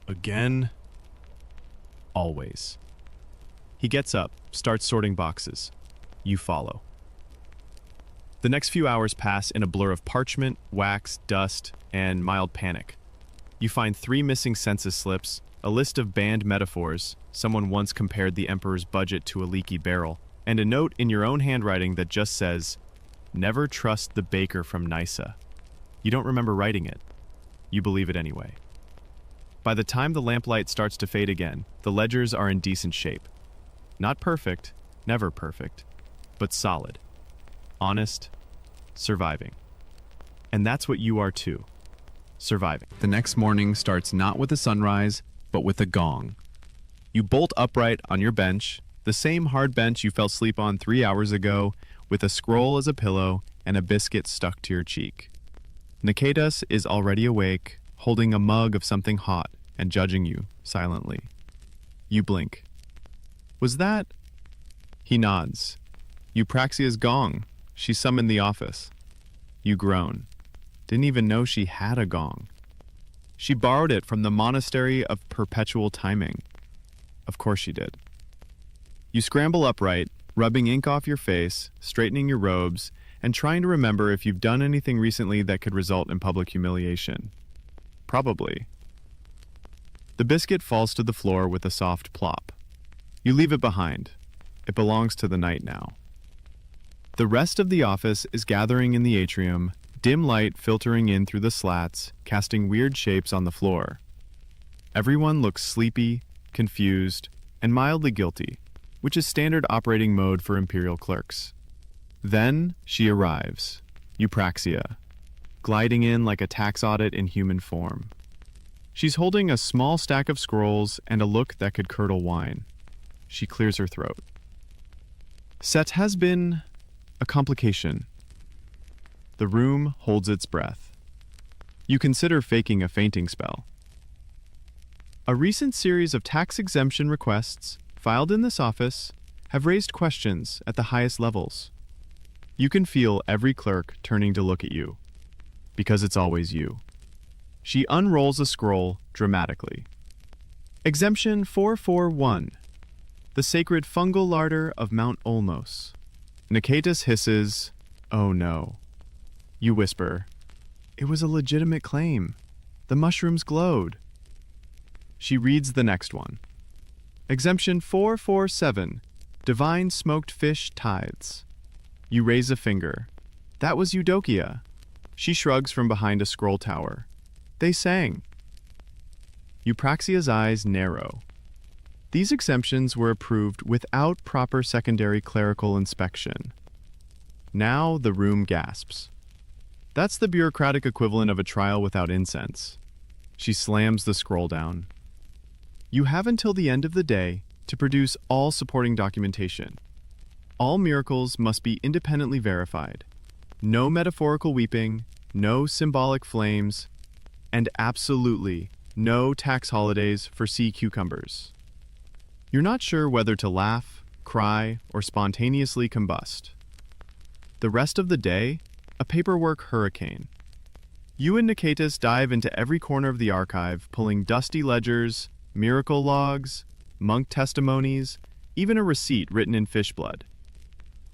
S2: Again? Always. He gets up, starts sorting boxes. You follow. The next few hours pass in a blur of parchment, wax, dust, and mild panic. You find 3 missing census slips, a list of banned metaphors, someone once compared the emperor's budget to a leaky barrel, and a note in your own handwriting that just says, "Never trust the baker from Nysa." You don't remember writing it. You believe it anyway. By the time the lamplight starts to fade again, the ledgers are in decent shape. Not perfect, never perfect, but solid. Honest, surviving. And that's what you are too. Surviving.
S4: The next morning starts not with a sunrise, but with a gong. You bolt upright on your bench, the same hard bench you fell asleep on 3 hours ago, with a scroll as a pillow and a biscuit stuck to your cheek. Nikitas is already awake, holding a mug of something hot and judging you silently. You blink. Was that? He nods. Eupraxia's gong. She summoned the office. You groan. Didn't even know she had a gong. She borrowed it from the Monastery of Perpetual Timing. Of course she did. You scramble upright, rubbing ink off your face, straightening your robes, and trying to remember if you've done anything recently that could result in public humiliation. Probably. The biscuit falls to the floor with a soft plop. You leave it behind. It belongs to the night now. The rest of the office is gathering in the atrium, dim light filtering in through the slats, casting weird shapes on the floor. Everyone looks sleepy, confused, and mildly guilty, which is standard operating mode for imperial clerks. Then she arrives, Eupraxia, gliding in like a tax audit in human form. She's holding a small stack of scrolls and a look that could curdle wine. She clears her throat. Set has been a complication. The room holds its breath.
S2: You consider faking a fainting spell. A recent series of tax exemption requests filed in this office have raised questions at the highest levels. You can feel every clerk turning to look at you, because it's always you. She unrolls a scroll dramatically. Exemption 441. The sacred fungal larder of Mount Olmos. Nicetas hisses, "Oh no." You whisper, "It was a legitimate claim. The mushrooms glowed." She reads the next one. Exemption 447. Divine smoked fish tithes. You raise a finger. "That was Eudokia." She shrugs from behind a scroll tower. "They sang." Eupraxia's eyes narrow. These exemptions were approved without proper secondary clerical inspection. Now the room gasps. That's the bureaucratic equivalent of a trial without incense. She slams the scroll down. You have until the end of the day to produce all supporting documentation. All miracles must be independently verified. No metaphorical weeping, no symbolic flames, and absolutely no tax holidays for sea cucumbers. You're not sure whether to laugh, cry, or spontaneously combust. The rest of the day, a paperwork hurricane. You and Nicetas dive into every corner of the archive, pulling dusty ledgers, miracle logs, monk testimonies, even a receipt written in fish blood.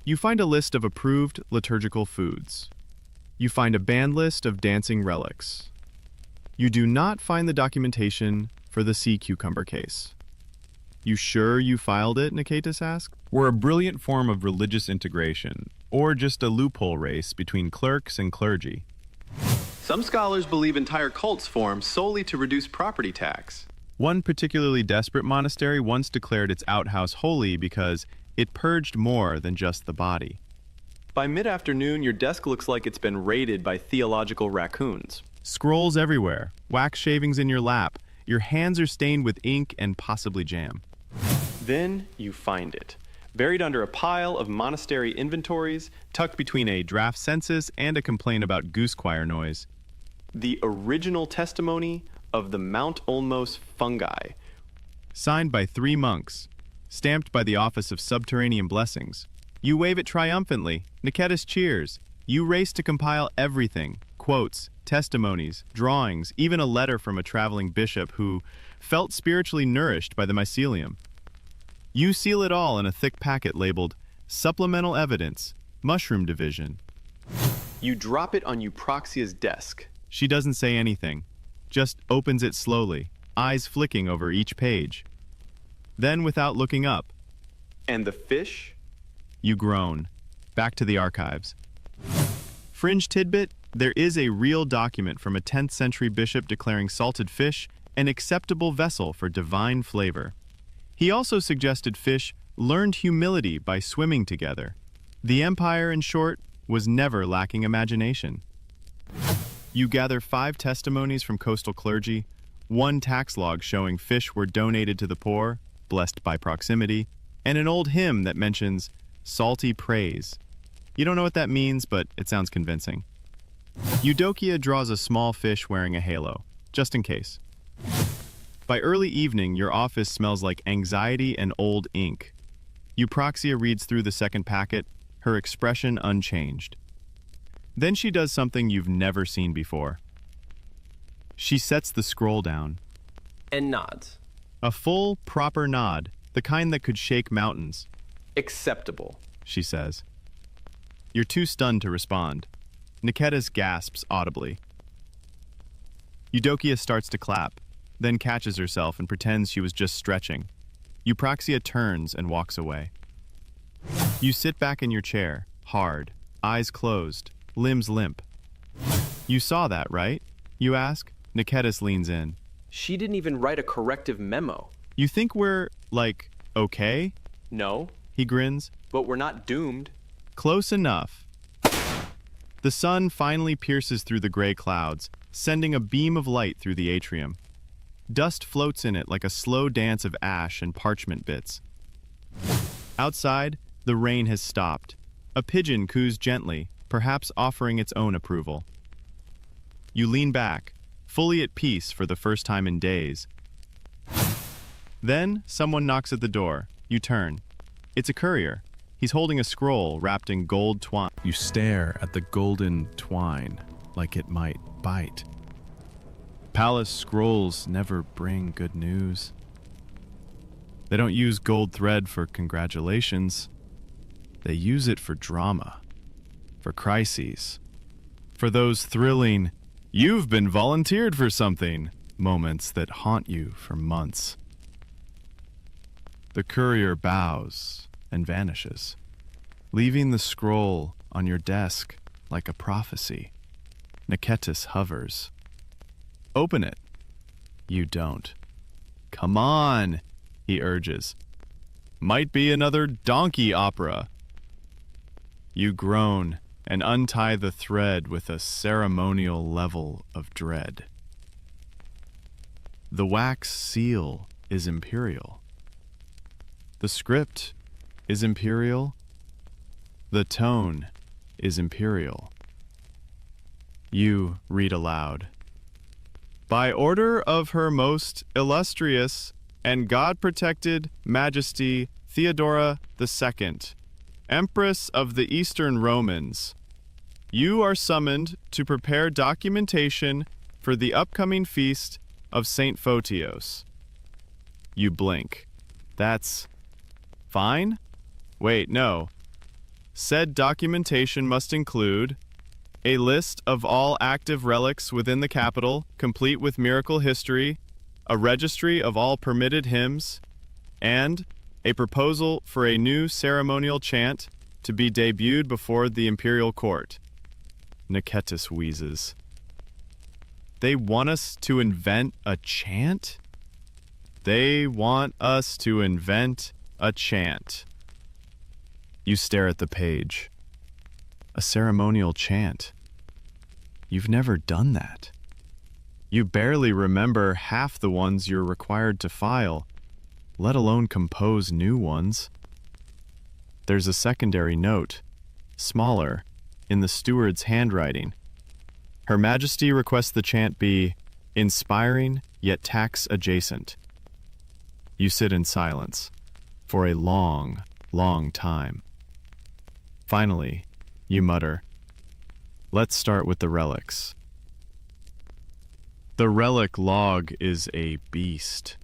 S2: You find a list of approved liturgical foods. You find a banned list of dancing relics. You do not find the documentation for the sea cucumber case. "You sure you filed it?" Nicetas asked.
S1: We're a brilliant form of religious integration, or just a loophole race between clerks and clergy.
S3: Some scholars believe entire cults form solely to reduce property tax.
S1: One particularly desperate monastery once declared its outhouse holy because it purged more than just the body.
S3: By mid-afternoon, your desk looks like it's been raided by theological raccoons.
S1: Scrolls everywhere, wax shavings in your lap, your hands are stained with ink and possibly jam.
S3: Then you find it, buried under a pile of monastery inventories,
S1: Tucked between a draft census and a complaint about goose choir noise.
S3: the original testimony of the Mount Olmos fungi.
S1: Signed by 3 monks, stamped by the Office of Subterranean Blessings. You wave it triumphantly. Nicetas cheers. You race to compile everything. Quotes, testimonies, drawings, even a letter from a traveling bishop who felt spiritually nourished by the mycelium. You seal it all in a thick packet labeled Supplemental Evidence, Mushroom Division.
S3: You drop it on Eupraxia's desk.
S1: She doesn't say anything, just opens it slowly, eyes flicking over each page. Then, without looking up,
S3: And the fish?
S1: you groan. Back to the archives. Fringe tidbit, there is a real document from a 10th century bishop declaring salted fish an acceptable vessel for divine flavor. He also suggested fish learned humility by swimming together. The empire, in short, was never lacking imagination. You gather 5 testimonies from coastal clergy, 1 tax log showing fish were donated to the poor, blessed by proximity, and an old hymn that mentions salty praise. You don't know what that means, but it sounds convincing. Eudokia draws a small fish wearing a halo, just in case. By early evening, your office smells like anxiety and old ink. Eupraxia reads through the second packet, her expression unchanged. Then she does something you've never seen before. She sets the scroll down.
S5: And nods.
S1: A full, proper nod, the kind that could shake mountains,
S5: Acceptable.
S1: she says. You're too stunned to respond. Nicetas gasps audibly. Eudokia starts to clap, then catches herself and pretends she was just stretching. Eupraxia turns and walks away. You sit back in your chair, hard, eyes closed, limbs limp. You saw that, right? You ask. Nicetas leans in.
S5: She didn't even write a corrective memo.
S1: You think we're, like, okay?
S5: No,
S1: He grins.
S5: but we're not doomed.
S1: Close enough. The sun finally pierces through the gray clouds, sending a beam of light through the atrium. Dust floats in it like a slow dance of ash and parchment bits. Outside, the rain has stopped. A pigeon coos gently, perhaps offering its own approval. You lean back, fully at peace for the first time in days. Then, someone knocks at the door. You turn. It's a courier. He's holding a scroll wrapped in gold twine.
S2: You stare at the golden twine like it might bite. Palace scrolls never bring good news. They don't use gold thread for congratulations. They use it for drama, for crises, for those thrilling, "You've been volunteered for something" moments that haunt you for months. The courier bows and vanishes, leaving the scroll on your desk like a prophecy. Niketis hovers. Open it. You don't. "Come on," he urges. "Might be another donkey opera." You groan and untie the thread with a ceremonial level of dread. The wax seal is imperial. The script is imperial. The tone is imperial. You read aloud. "By order of Her Most Illustrious and God-protected Majesty Theodora II, Empress of the Eastern Romans, you are summoned to prepare documentation for the upcoming feast of Saint Photios." You blink. That's fine? Wait, no. Said documentation must include a list of all active relics within the capital, complete with miracle history, a registry of all permitted hymns, and a proposal for a new ceremonial chant to be debuted before the imperial court. Niketis wheezes. They want us to invent a chant? They want us to invent a chant. You stare at the page. A ceremonial chant. You've never done that. You barely remember half the ones you're required to file, let alone compose new ones. There's a secondary note, smaller, in the steward's handwriting. Her Majesty requests the chant be inspiring yet tax adjacent. You sit in silence for a long, long time. Finally, you mutter, "Let's start with the relics." The relic log is a beast.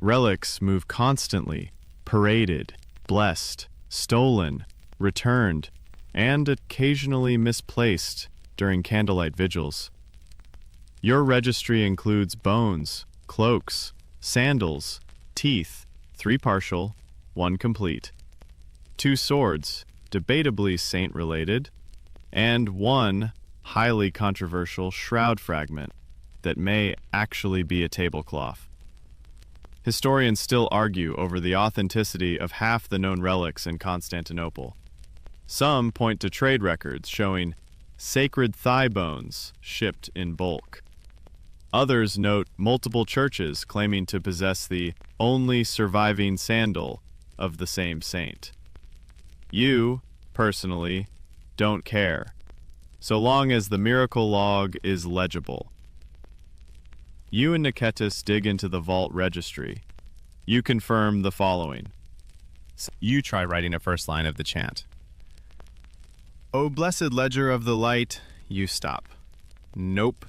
S2: Relics move constantly, paraded, blessed, stolen, returned, and occasionally misplaced during candlelight vigils. Your registry includes bones, cloaks, sandals, teeth, 3 partial, 1 complete, 2 swords, debatably saint-related, and 1 highly controversial shroud fragment that may actually be a tablecloth. Historians still argue over the authenticity of half the known relics in Constantinople. Some point to trade records showing sacred thigh bones shipped in bulk. Others note multiple churches claiming to possess the only surviving sandal of the same saint. You, personally, don't care, so long as the miracle log is legible. You and Niketis dig into the vault registry. You confirm the following.
S1: You try writing a first line of the chant. "O blessed ledger of the light," you stop. Nope.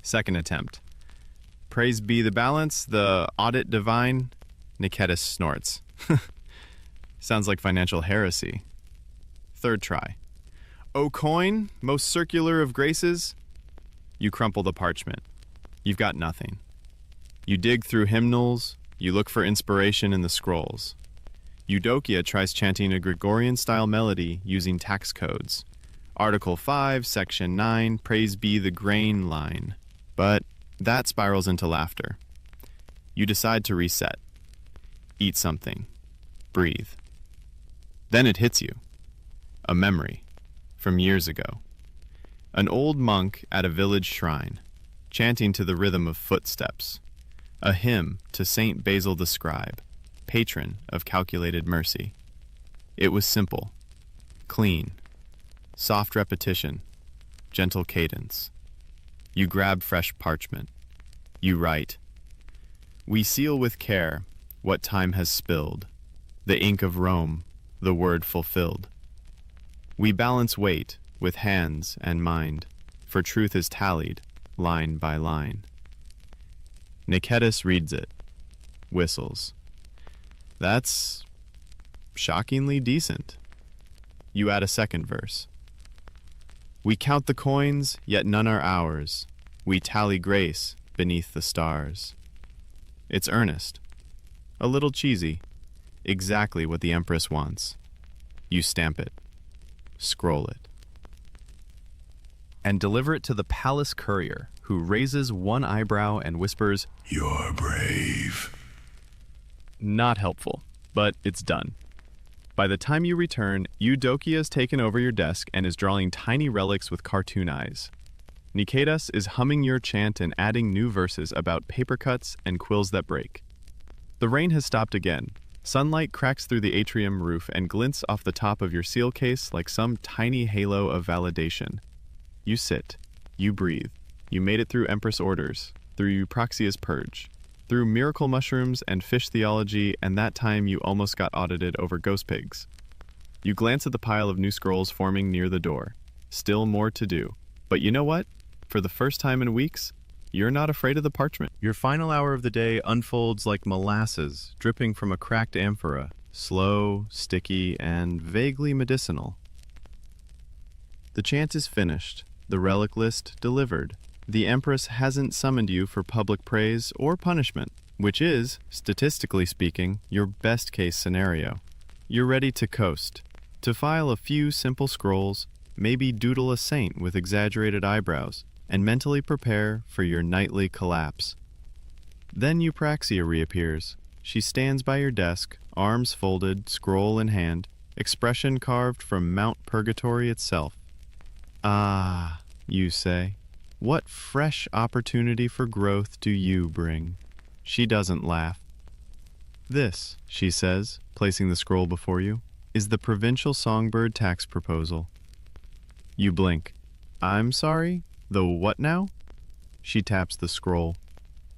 S1: Second attempt. "Praise be the balance, the audit divine," Niketis snorts. Sounds like financial heresy. Third try. "O coin, most circular of graces," you crumple the parchment. You've got nothing. You dig through hymnals, you look for inspiration in the scrolls. Eudokia tries chanting a Gregorian-style melody using tax codes. Article 5, Section 9, "Praise be the grain" line. But that spirals into laughter. You decide to reset. Eat something. Breathe. Then it hits you. A memory from years ago. An old monk at a village shrine, chanting to the rhythm of footsteps. A hymn to Saint Basil the Scribe, patron of calculated mercy. It was simple, clean, soft repetition, gentle cadence.
S2: You grab fresh parchment. You write. We seal with care what time has spilled, the ink of Rome, the word fulfilled. We balance weight with hands and mind, for truth is tallied, line by line. Nicetas reads it, whistles. That's shockingly decent. You add a second verse. We count the coins, yet none are ours. We tally grace beneath the stars. It's earnest, a little cheesy, exactly what the Empress wants. You stamp it, scroll it,
S4: And deliver it to the palace courier, who raises one eyebrow and whispers,
S6: You're brave.
S2: Not helpful, but it's done. By the time you return, Eudokia has taken over your desk and is drawing tiny relics with cartoon eyes. Nicetas is humming your chant and adding new verses about paper cuts and quills that break. The rain has stopped again. Sunlight cracks through the atrium roof and glints off the top of your seal case like some tiny halo of validation. You sit. You breathe. You made it through Empress orders, through Euproxia's purge, through miracle mushrooms and fish theology, and that time you almost got audited over ghost pigs. You glance at the pile of new scrolls forming near the door. Still more to do. But you know what? For the first time in weeks, you're not afraid of the parchment. Your final hour of the day unfolds like molasses dripping from a cracked amphora, slow, sticky, and vaguely medicinal. The chant is finished, the relic list delivered. The Empress hasn't summoned you for public praise or punishment, which is, statistically speaking, your best-case scenario. You're ready to coast, to file a few simple scrolls, maybe doodle a saint with exaggerated eyebrows, and mentally prepare for your nightly collapse. Then Euproxia reappears. She stands by your desk, arms folded, scroll in hand, expression carved from Mount Purgatory itself. Ah, you say, what fresh opportunity for growth do you bring? She doesn't laugh. This, she says, placing the scroll before you, is the provincial songbird tax proposal. You blink. I'm sorry? The what now? She taps the scroll.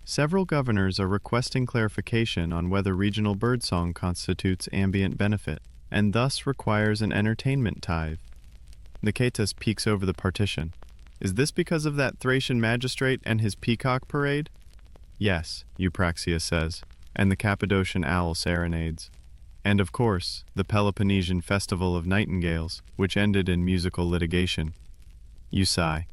S2: Several governors are requesting clarification on whether regional birdsong constitutes ambient benefit, and thus requires an entertainment tithe. Nicetas peeks over the partition. Is this because of that Thracian magistrate and his peacock parade? Yes, Euproxia says, and the Cappadocian owl serenades. And of course, the Peloponnesian festival of nightingales, which ended in musical litigation. You sigh.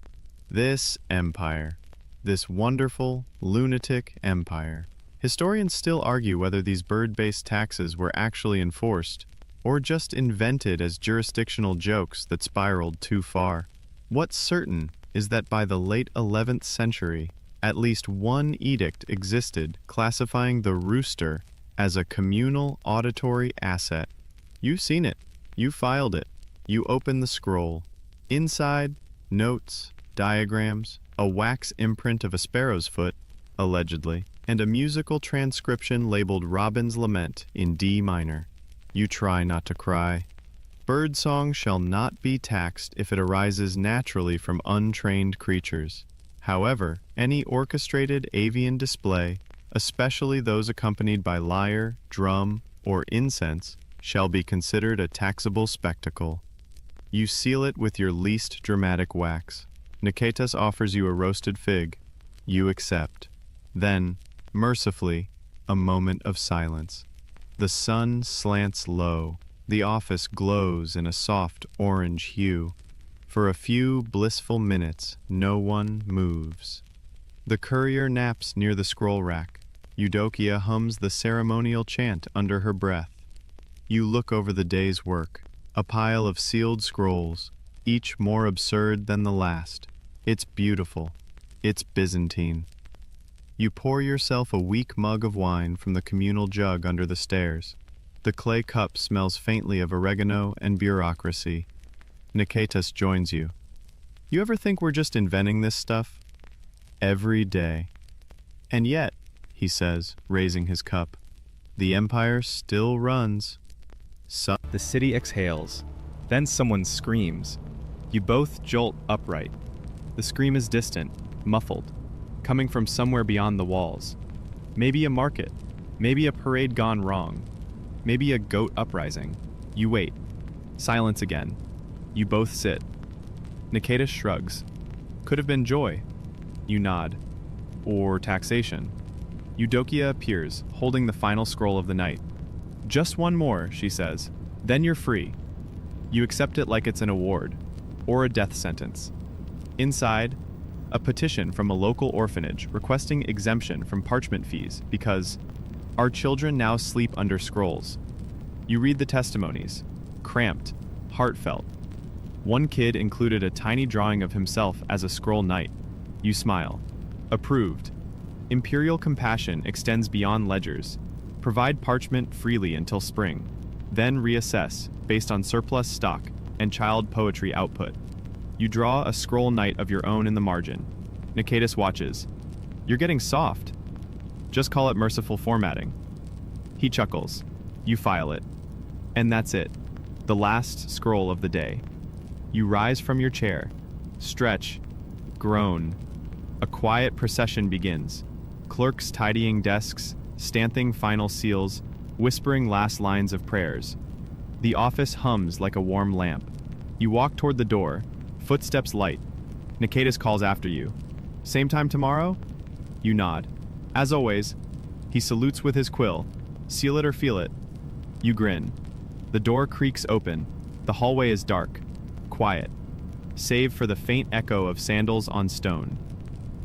S2: This empire. This wonderful, lunatic empire. Historians still argue whether these bird-based taxes were actually enforced, or just invented as jurisdictional jokes that spiraled too far. What's certain is that by the late 11th century, at least one edict existed classifying the rooster as a communal auditory asset. You've seen it. You filed it. You open the scroll. Inside, notes, diagrams, a wax imprint of a sparrow's foot, allegedly, and a musical transcription labeled Robin's Lament in D minor. You try not to cry. Birdsong shall not be taxed if it arises naturally from untrained creatures. However, any orchestrated avian display, especially those accompanied by lyre, drum, or incense, shall be considered a taxable spectacle. You seal it with your least dramatic wax. Nicetas offers you a roasted fig. You accept. Then, mercifully, a moment of silence. The sun slants low. The office glows in a soft orange hue. For a few blissful minutes, no one moves. The courier naps near the scroll rack. Eudokia hums the ceremonial chant under her breath. You look over the day's work, a pile of sealed scrolls, each more absurd than the last. It's beautiful. It's Byzantine. You pour yourself a weak mug of wine from the communal jug under the stairs. The clay cup smells faintly of oregano and bureaucracy. Nicetas joins you. You ever think we're just inventing this stuff? Every day. And yet, he says, raising his cup, the empire still runs.
S3: The city exhales. Then someone screams. You both jolt upright. The scream is distant, muffled, coming from somewhere beyond the walls. Maybe a market, maybe a parade gone wrong, maybe a goat uprising. You wait. Silence again. You both sit. Nicetas shrugs. Could have been joy. You nod. Or taxation. Eudokia appears, holding the final scroll of the night. Just one more, she says. Then you're free. You accept it like it's an award, or a death sentence. Inside, a petition from a local orphanage requesting exemption from parchment fees because our children now sleep under scrolls. You read the testimonies, cramped, heartfelt. One kid included a tiny drawing of himself as a scroll knight. You smile. Approved. Imperial compassion extends beyond ledgers. Provide parchment freely until spring. Then reassess based on surplus stock and child poetry output. You draw a scroll knight of your own in the margin. Nicetas watches. You're getting soft. Just call it merciful formatting. He chuckles. You file it. And that's it. The last scroll of the day. You rise from your chair. Stretch. Groan. A quiet procession begins. Clerks tidying desks, stamping final seals, whispering last lines of prayers. The office hums like a warm lamp. You walk toward the door, footsteps light. Nicetas calls after you. Same time tomorrow? You nod. As always, he salutes with his quill. Seal it or feel it. You grin. The door creaks open. The hallway is dark, quiet, save for the faint echo of sandals on stone.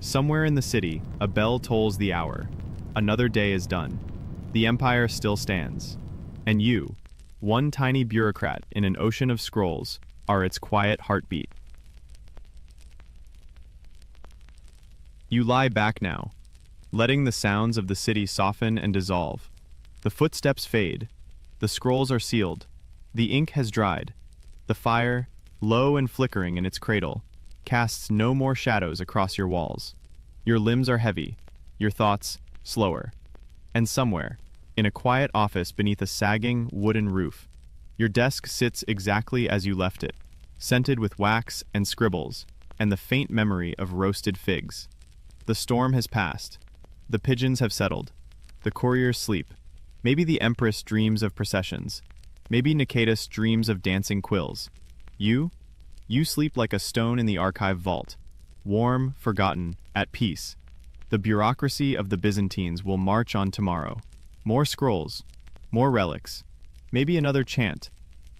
S3: Somewhere in the city, a bell tolls the hour. Another day is done. The empire still stands. And you, one tiny bureaucrat in an ocean of scrolls, are its quiet heartbeat. You lie back now, letting the sounds of the city soften and dissolve. The footsteps fade. The scrolls are sealed. The ink has dried. The fire, low and flickering in its cradle, casts no more shadows across your walls. Your limbs are heavy, your thoughts slower. And somewhere, in a quiet office beneath a sagging wooden roof, your desk sits exactly as you left it, scented with wax and scribbles, and the faint memory of roasted figs. The storm has passed. The pigeons have settled. The couriers sleep. Maybe the Empress dreams of processions. Maybe Nicetas dreams of dancing quills. You sleep like a stone in the archive vault, warm, forgotten, at peace. The bureaucracy of the Byzantines will march on tomorrow. More scrolls, more relics, maybe another chant,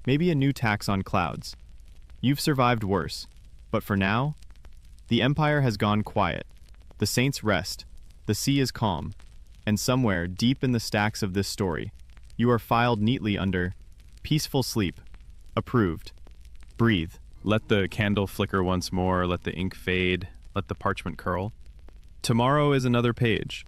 S3: maybe a new tax on clouds. You've survived worse, but for now, the empire has gone quiet. The saints rest, the sea is calm, and somewhere deep in the stacks of this story, you are filed neatly under peaceful sleep. Approved. Breathe.
S1: Let the candle flicker once more, let the ink fade, let the parchment curl. Tomorrow is another page,